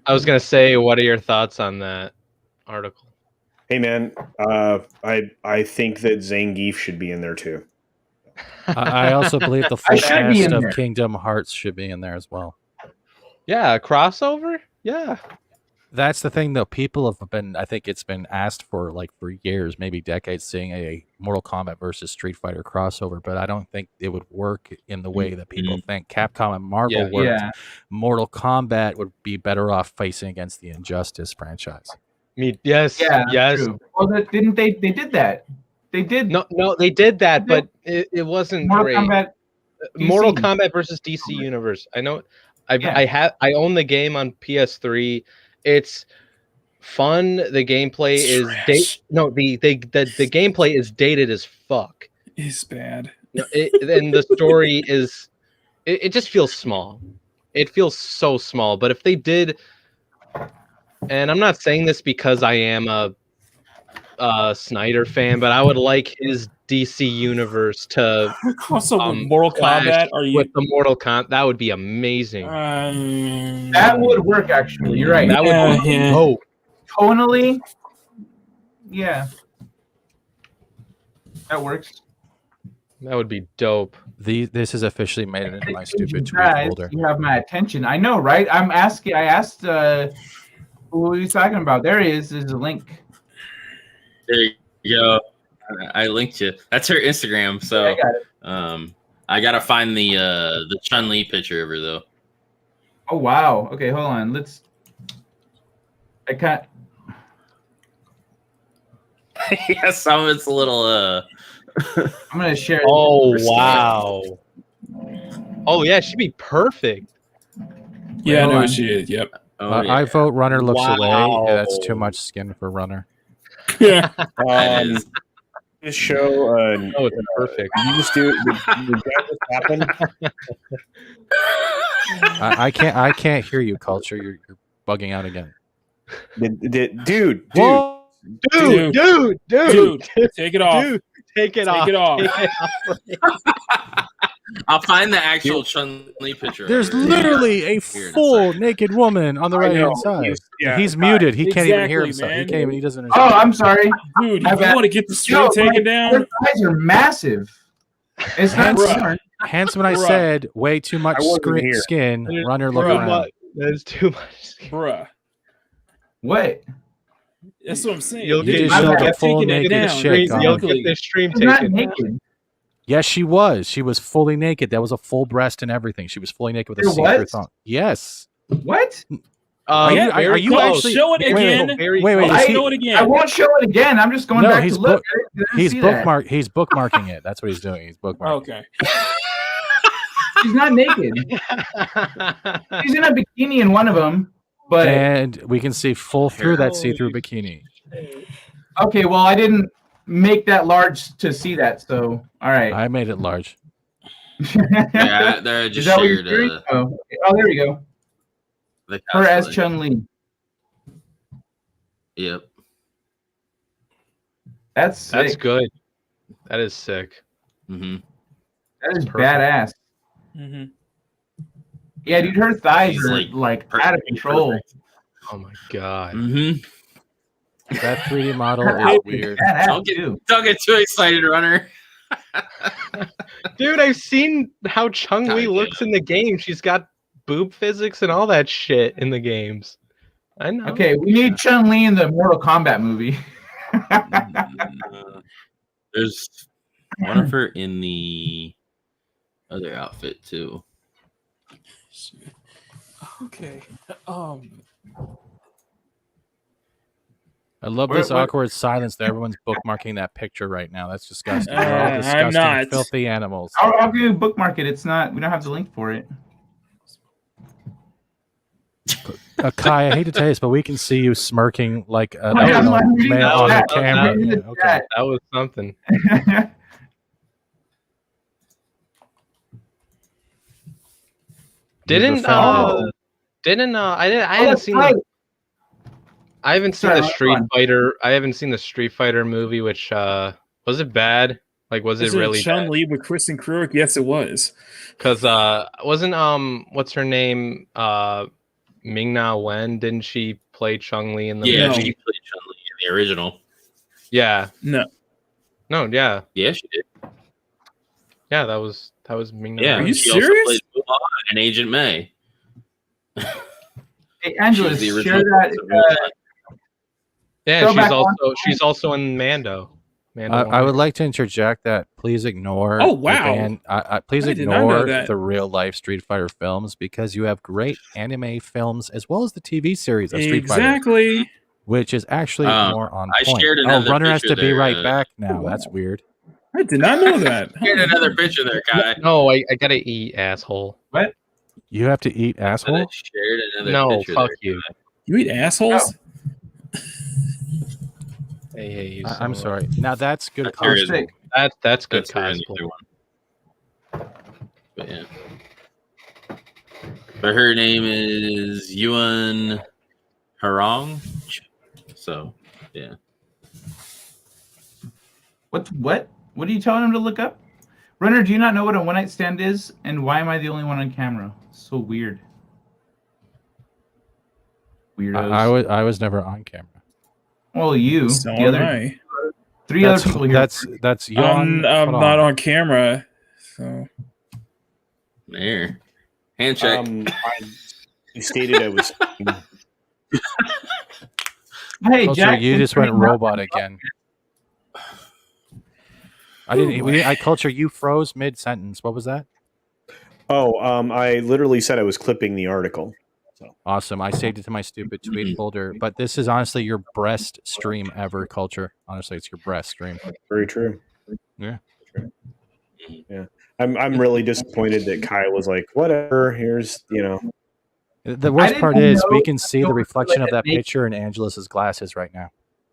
I was gonna say, what are your thoughts on that article? Hey, man. I think that Zangief should be in there too. I also believe the full cast of Kingdom Hearts should be in there as well. Yeah, a crossover? Yeah. That's the thing, though. People have been, I think it's been asked for years, maybe decades, seeing a Mortal Kombat versus Street Fighter crossover, but I don't think it would work in the way that people think. Capcom and Marvel worked. Yeah. Mortal Kombat would be better off facing against the Injustice franchise. Yes. True. Well, they did that. They did. No, they did that, but it wasn't great. Mortal Kombat versus DC Universe. I know. I own the game on PS3. It's fun. The gameplay is the gameplay is dated as fuck. It's bad. And the story is it just feels small. It feels so small. But if they did, and I'm not saying this because I am a Snyder fan, but I would like his DC universe to Mortal Kombat. With the Mortal Kombat, that would be amazing. That would work. Actually, you're right. That would. Oh, tonally, yeah, that works. That would be dope. This is officially made it into my stupid tweet folder. You have my attention. I know, right? I asked who are you talking about? There he is. There's a link. There you go. I linked you. That's her Instagram. So I gotta find the Chun-Li picture of her though. Oh wow. Okay, hold on. I can't. Yeah, some of it's a little. I'm gonna share. Oh wow. Oh yeah, she'd be perfect. Yeah, I know she is. Yep. Oh, yeah. I vote Runner looks away. Yeah, that's too much skin for Runner. Yeah. This show. Oh, it's perfect. You just do. Did that just happen? I can't hear you, Culture. You're bugging out again. Dude. Whoa. Dude, take it off. Dude, take it off. I'll find the actual Chun-Li picture. There's literally a full naked woman on the right hand side. He's muted. He can't even hear himself. Man. He can't even. He doesn't understand. Oh, I'm sorry, dude. You want to get the stream taken down? Your thighs are massive. It's not hence when I said way too much skin. Runner look around. There's too much skin. Bruh. What? That's what I'm saying. You just showed a full naked chick. You'll get this stream taken down. Yes, she was. She was fully naked. That was a full breast and everything. She was fully naked with a see-through thong. Yes. What? Are you actually show it again? Wait. Show it again. I won't show it again. I'm just going back to look. He's bookmarking it. That's what he's doing. He's bookmarking. Okay. She's not naked. She's in a bikini in one of them, but and we can see full through that see-through bikini. Okay, well, I didn't make that large to see that, so all right. I made it large. Yeah, I just shared. Oh, there we go. Her as Chun-Li. Yep. That's good. That is sick. Mm-hmm. That is badass. Mm-hmm. Yeah, dude, her thighs are like out of control. Perfect. Oh my god. Mm-hmm. That 3D model is weird. Don't get too excited, Runner. Dude, I've seen how Chun-Li looks in the game. She's got boob physics and all that shit in the games. I know. Okay, we need Chun-Li in the Mortal Kombat movie. There's one of her in the other outfit too. Okay. I love this awkward silence that everyone's bookmarking that picture right now. That's disgusting. We're all disgusting, I'm not. filthy animals. I'll give you bookmark it. It's not. We don't have the link for it. Kai, I hate to tell you this, but we can see you smirking like a man on the camera. Okay. That was something. I haven't seen the Street Fighter. I haven't seen the Street Fighter movie. Which was it bad? Like, was it really Chun-Li with Kristen Krug? Yes, it was. Because wasn't what's her name? Ming-Na Wen, didn't she play Chun-Li in the movie? Yeah, she played Chun-Li in the original. Yeah. No, yeah. Yeah, she did. Yeah, that was Ming-Na Wen. Are you she serious? Also played Mulan and Agent May. Hey, Angela, share that. Yeah, she's also in Mando. I would like to interject that please ignore. Oh wow! Please ignore the real life Street Fighter films because you have great anime films as well as the TV series of Street Fighter, which is actually more on point. Runner has to be right back now. That's weird. I did not know that. Shared another picture there, Kai. No, I gotta eat, asshole. What? You have to eat, asshole? Shared another picture fuck there, you. Kai. You eat assholes? Oh. Hey, I'm sorry. Now that's good cosplay. That's good cosplay. But yeah. But her name is Yuan Harong. So yeah. What are you telling him to look up? Runner, do you not know what a one-night stand is? And why am I the only one on camera? So weird. Weirdos. I was never on camera. Well, you. So the other, three other people here. That's Yuan. I'm not on camera. So there. Handshake. You stated I was. Hey, Jack, you just went robot again. I culture you froze mid sentence. What was that? Oh, I literally said I was clipping the article. So awesome! I saved it to my stupid tweet folder. But this is honestly your best stream ever, culture. Honestly, it's your best stream. Very true. Yeah. Yeah. I'm really disappointed that Kai was like, whatever. Here's The worst part is we can see the reflection of that picture in Angelus's glasses right now.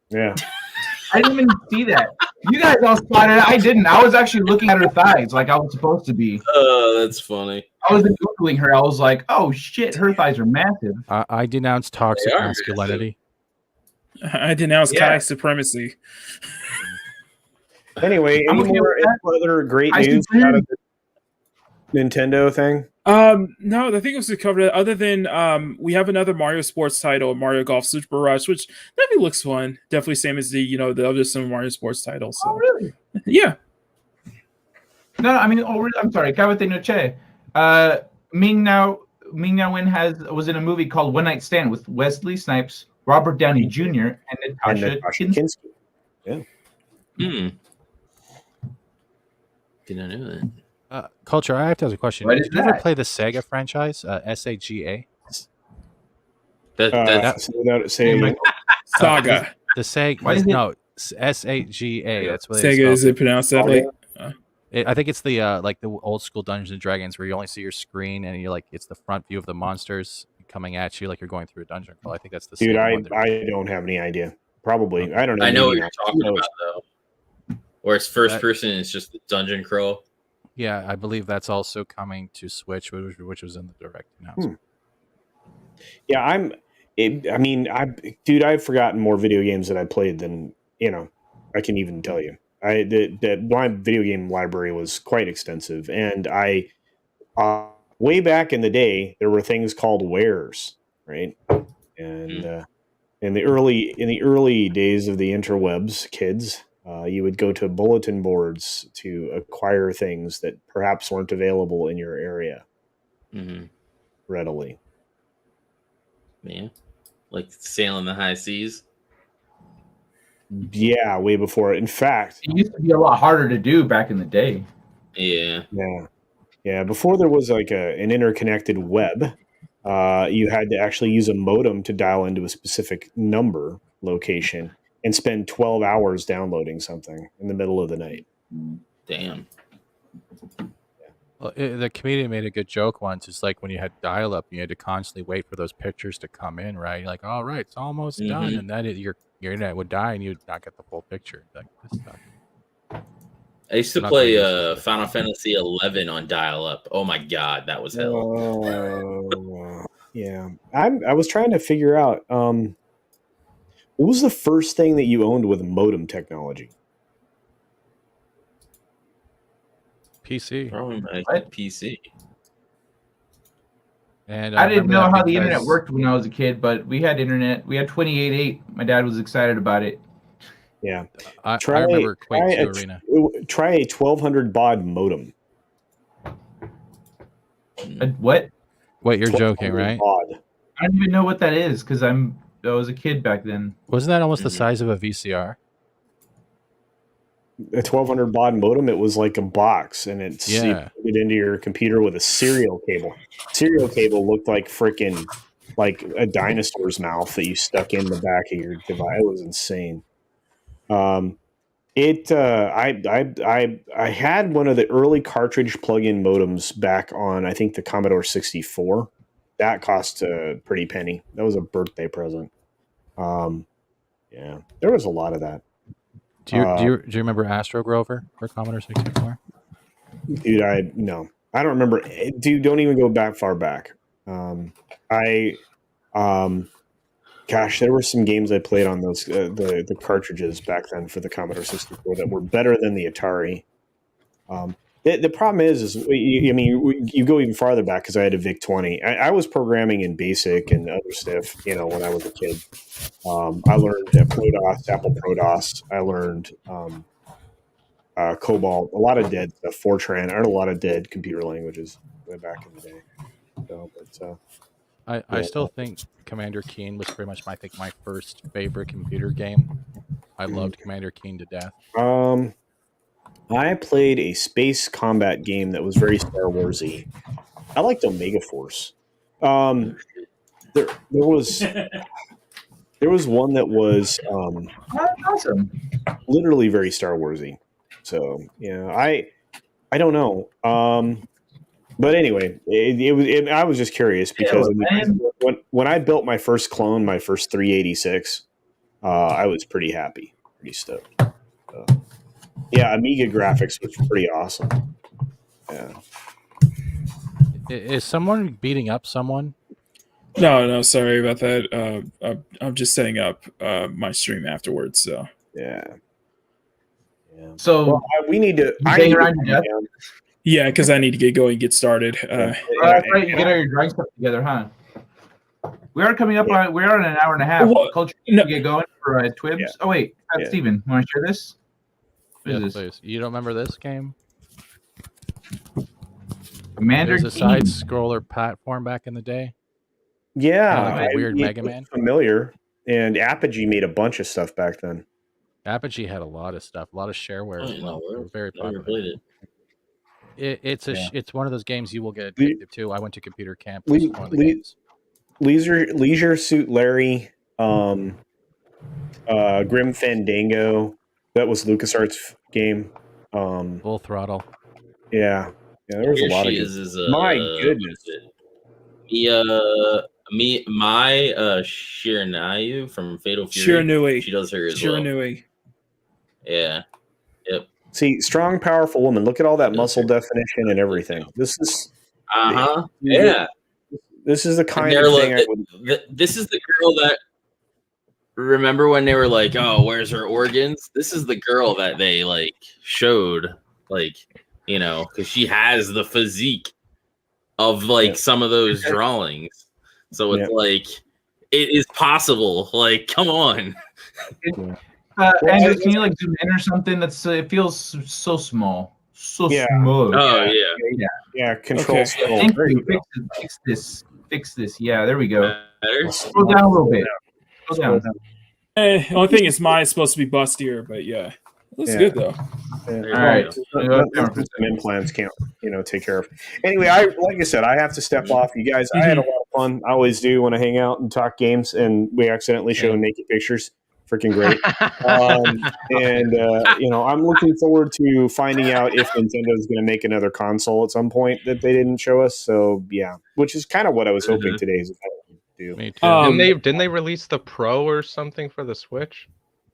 Yeah. I didn't even see that. You guys all spotted it. I didn't. I was actually looking at her thighs like I was supposed to be. Oh, that's funny. I was Googling her. I was like, oh, shit, her thighs are massive. I denounce toxic masculinity. I denounce Kai supremacy. Anyway, any more other great news out of the Nintendo thing? No, I think it was covered. Other than we have another Mario Sports title, Mario Golf Super Rush, which definitely looks fun. Definitely same as the other Super Mario Sports titles. So. Oh, really? Yeah. No, I mean, I'm sorry. Kawate no Che. Ming Now Wen was in a movie called One Night Stand with Wesley Snipes, Robert Downey Jr., and Natasha Kinski. Yeah. Did I know that? Culture, I have to ask a question. Did you ever play the Sega franchise, SAGA? Without saying Saga. The Sega. No, SAGA. That's what Sega. Is it pronounced that way? I think it's the like the old school Dungeons and Dragons where you only see your screen and you're like it's the front view of the monsters coming at you like you're going through a dungeon crawl. I think that's the dude. I don't have any idea. Probably. I don't know. I know what you're talking about though. Where it's first person and it's just the dungeon crawl. Yeah, I believe that's also coming to Switch, which was in the direct announcement. Yeah, I've forgotten more video games that I played than I can even tell you. My video game library was quite extensive, and I way back in the day there were things called wares, right? And in the early days of the interwebs, kids. You would go to bulletin boards to acquire things that perhaps weren't available in your area readily. Yeah, like sailing the high seas. Yeah, way before. In fact, it used to be a lot harder to do back in the day. Yeah. Before there was like an interconnected web, you had to actually use a modem to dial into a specific number location. And spend 12 hours downloading something in the middle of the night. Damn. Well, the comedian made a good joke once. It's like when you had dial-up, you had to constantly wait for those pictures to come in, right? You're like, all right, it's almost done, and then your internet would die, and you'd not get the full picture. Like this stuff. I used to play Final Fantasy 11 on dial-up. Oh my god, that was hell. Yeah, I was trying to figure out. What was the first thing that you owned with modem technology? PC. Probably my PC. And I didn't know how the internet worked when I was a kid, but we had internet. We had 28.8. My dad was excited about it. Yeah. I remember Quake 2 Arena. Try a 1200 baud modem. What? Wait, you're joking, right? Baud. I don't even know what that is because I was a kid back then. Wasn't that almost the size of a VCR? A 1200 baud modem, it was like a box, and you put it into your computer with a serial cable. Serial cable looked like freaking like a dinosaur's mouth that you stuck in the back of your device. It was insane. I had one of the early cartridge plug-in modems back on, I think, the Commodore 64. That cost a pretty penny. That was a birthday present. Yeah, there was a lot of that. Do you remember Astro Grover for Commodore 64? Dude, no, I don't remember. Dude, don't even go back far back. Gosh, there were some games I played on those the cartridges back then for the Commodore 64 that were better than the Atari. The problem is you go even farther back because I had a VIC-20. I was programming in BASIC and other stuff, when I was a kid. I learned ProDOS, Apple ProDOS. I learned COBOL, a lot of dead stuff, Fortran. I learned a lot of dead computer languages way back in the day. So, I still think Commander Keen was pretty much my first favorite computer game. I loved Commander Keen to death. I played a space combat game that was very Star Warsy. I liked Omega Force. There was one that was awesome, literally very Star Warsy. So yeah, I don't know. But anyway, I was just curious because when I built my first clone, my first 386, I was pretty happy, pretty stoked. Yeah, Amiga graphics was pretty awesome. Yeah. Is someone beating up someone? No, sorry about that. I'm just setting up my stream afterwards. So yeah. So we need to. Yeah, because I need to get going, and get started. That's right. You get all your drawing stuff together, huh? We are coming up on. We are in an hour and a half. Culture to get going for Twibs. Yeah. Oh wait, Steven, want to share this? Yes, please. You don't remember this game? Commander. It was a side scroller platform back in the day. Yeah, like a weird Mega Man. Familiar. And Apogee made a bunch of stuff back then. Apogee had a lot of stuff, a lot of shareware as well. They were very popular. It's one of those games you will get addicted to. I went to computer camp. One of the games. Leisure Suit Larry, Grim Fandango. That was LucasArts game. Full Throttle. Yeah, there was a lot of. My goodness. My Shiranayu from Fatal Fury. Shiranui. She does her as Shiranui. well. Yeah. Yep. See, strong, powerful woman. Look at all that muscle definition and everything. This is. Yeah. This is the kind of thing. This is the girl that. Remember when they were like, "Oh, where's her organs?" This is the girl that they showed, because she has the physique of some of those drawings. So it's it is possible. Come on. Andrew, can you zoom in or something? It feels so small, so small. Oh yeah. Control. Okay. Thank you. Fix this. Yeah, there we go. Scroll down a little bit. Scroll down. The only thing is mine's supposed to be bustier, but yeah. Looks good though. All right. Implants can't, take care of. Anyway, like I said, I have to step off. You guys, I had a lot of fun. I always do when I hang out and talk games, and we accidentally show naked pictures. Freaking great. I'm looking forward to finding out if Nintendo's going to make another console at some point that they didn't show us. So yeah, which is kind of what I was hoping today is do. Me too. Didn't they release the Pro or something for the Switch?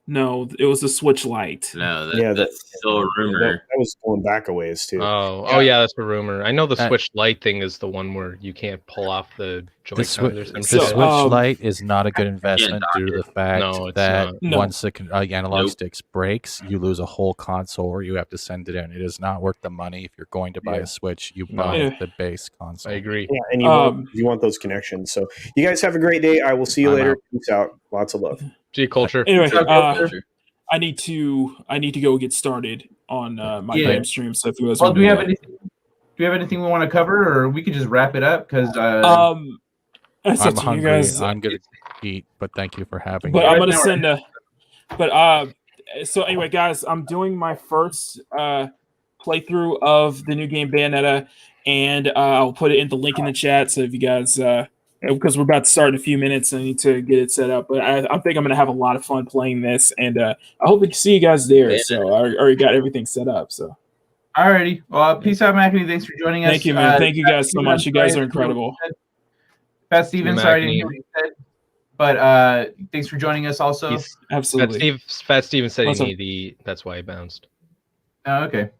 No, it was the Switch Lite. No, that's still a rumor. That was going back a ways too. Oh yeah, that's a rumor. I know the Switch Lite thing is the one where you can't pull off the Joy-Con or something. The Switch Lite is not a good investment due to the fact that once the analog sticks breaks, you lose a whole console or you have to send it in. It is not worth the money. If you're going to buy a Switch, you buy the base console. I agree. Yeah, and you want those connections. So you guys have a great day. I will see you later. Peace out. Lots of love. G Culture. Anyway, I need to go get started on my game stream. So if you guys do we have anything we want to cover, or we could just wrap it up? Because I'm hungry. You guys, I'm gonna eat, but thank you for having me. But I'm gonna send so anyway, guys, I'm doing my first playthrough of the new game Bayonetta, and I'll put it in the link in the chat. So if you guys because we're about to start in a few minutes, I need to get it set up. But I think I'm going to have a lot of fun playing this, and I hope to see you guys there. So I already got everything set up. So, alrighty. Well, peace out, Mackie. Thanks for joining us. Thank you, man. Thank you guys so much. You guys are incredible. Pat Steven, sorry I didn't hear what you said, but thanks for joining us. Also, absolutely. Pat Steven said he needed that's why he bounced. Oh, okay.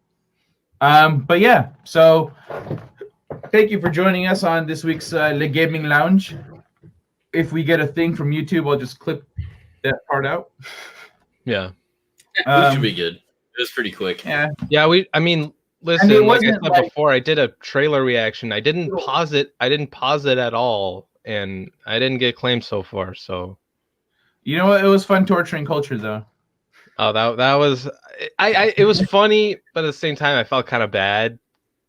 But yeah, so. Thank you for joining us on this week's Le Gaming Lounge. If we get a thing from YouTube, I'll just clip that part out. Yeah. It should be good. It was pretty quick. Yeah. Yeah, listen, like I said before, I did a trailer reaction. I didn't pause it. I didn't pause it at all, and I didn't get claimed so far, so. You know what? It was fun torturing culture, though. Oh, that was... it was funny, but at the same time, I felt kind of bad.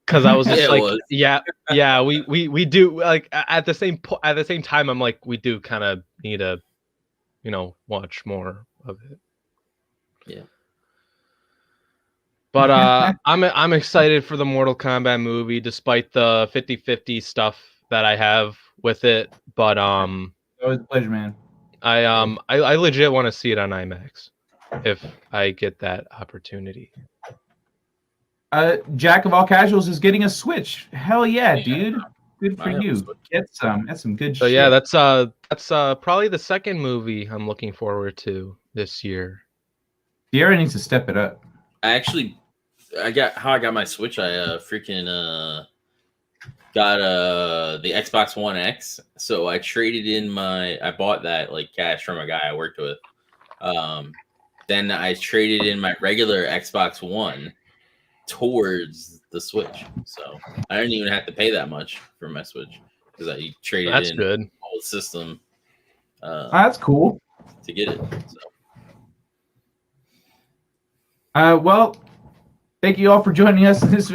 Because I was just we do at the same time I'm like we do kind of need to, watch more of it. Yeah. But I'm excited for the Mortal Kombat movie, despite the 50-50 stuff that I have with it. But always a pleasure, man. I legit want to see it on IMAX if I get that opportunity. Jack of all casuals is getting a Switch. Hell yeah, dude. Good for you. Get some. That's some good shit. So yeah, that's probably the second movie I'm looking forward to this year. Sierra needs to step it up. I got my Switch. I got the Xbox One X. So I traded in I bought that like cash from a guy I worked with. Then I traded in my regular Xbox One towards the Switch. So I didn't even have to pay that much for my Switch because I traded in good. the whole system. That's cool. To get it. Well, thank you all for joining us this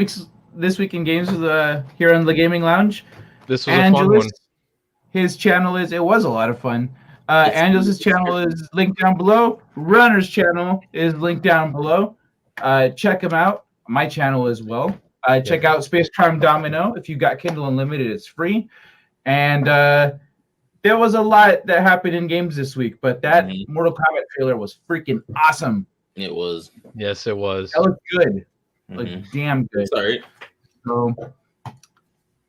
week in games here on the Gaming Lounge. This was a fun one. His channel it was a lot of fun. Angelus's channel is linked down below. Runner's channel is linked down below. Check him out. My channel as well. Check out Space Charm Domino. If you've got Kindle Unlimited, it's free. And there was a lot that happened in games this week, but that Mortal Kombat trailer was freaking awesome. It was. Yes, it was. That looked good. Like damn good. Sorry. So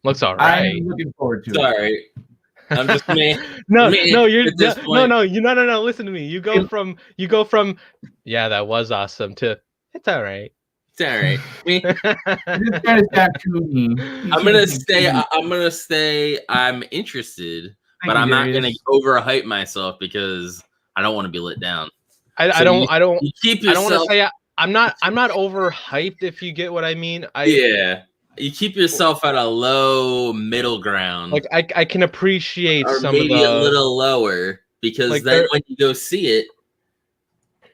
looks all right. I'm looking forward to it. Sorry. I'm just No. Listen to me. You go from yeah, that was awesome to it's all right. It's all right. I'm gonna stay. I'm interested, but I'm not gonna overhype myself because I don't want to be let down. I don't want to say I'm not overhyped, if you get what I mean. You keep yourself at a low middle ground. Like I can appreciate or some maybe of the a little lower because like then when you go see it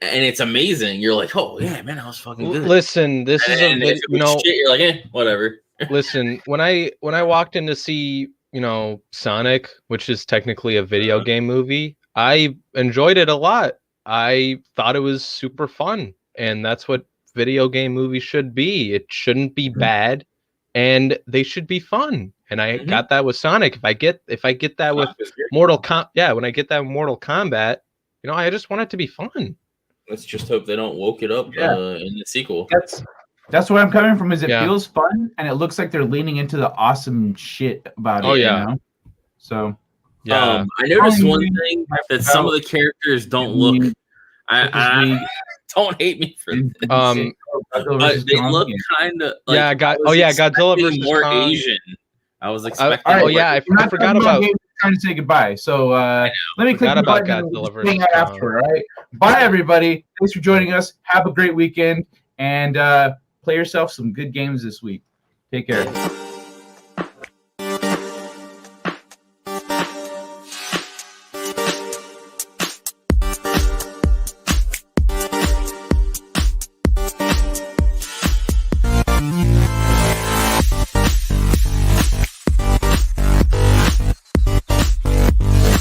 and it's amazing, you're like, oh yeah, man, that was fucking good. Listen, this is shit, you're like, whatever. Listen, when I walked in to see, Sonic, which is technically a video game movie, I enjoyed it a lot. I thought it was super fun, and that's what video game movies should be. It shouldn't be bad, and they should be fun. And I got that with Sonic. If I get that with Mortal Kombat, when I get that with Mortal Kombat, I just want it to be fun. Let's just hope they don't woke it up in the sequel. That's where I'm coming from. Is it feels fun, and it looks like they're leaning into the awesome shit about it. Yeah. So. Yeah, I noticed one thing that some of the characters don't look. I don't hate me for this. They look kind of like Godzilla versus more Kong. Asian. I was expecting. I forgot about. Trying to say goodbye. So let me click the button Godzilla versus Kong. After. All right. Bye, everybody. Thanks for joining us. Have a great weekend and play yourself some good games this week. Take care.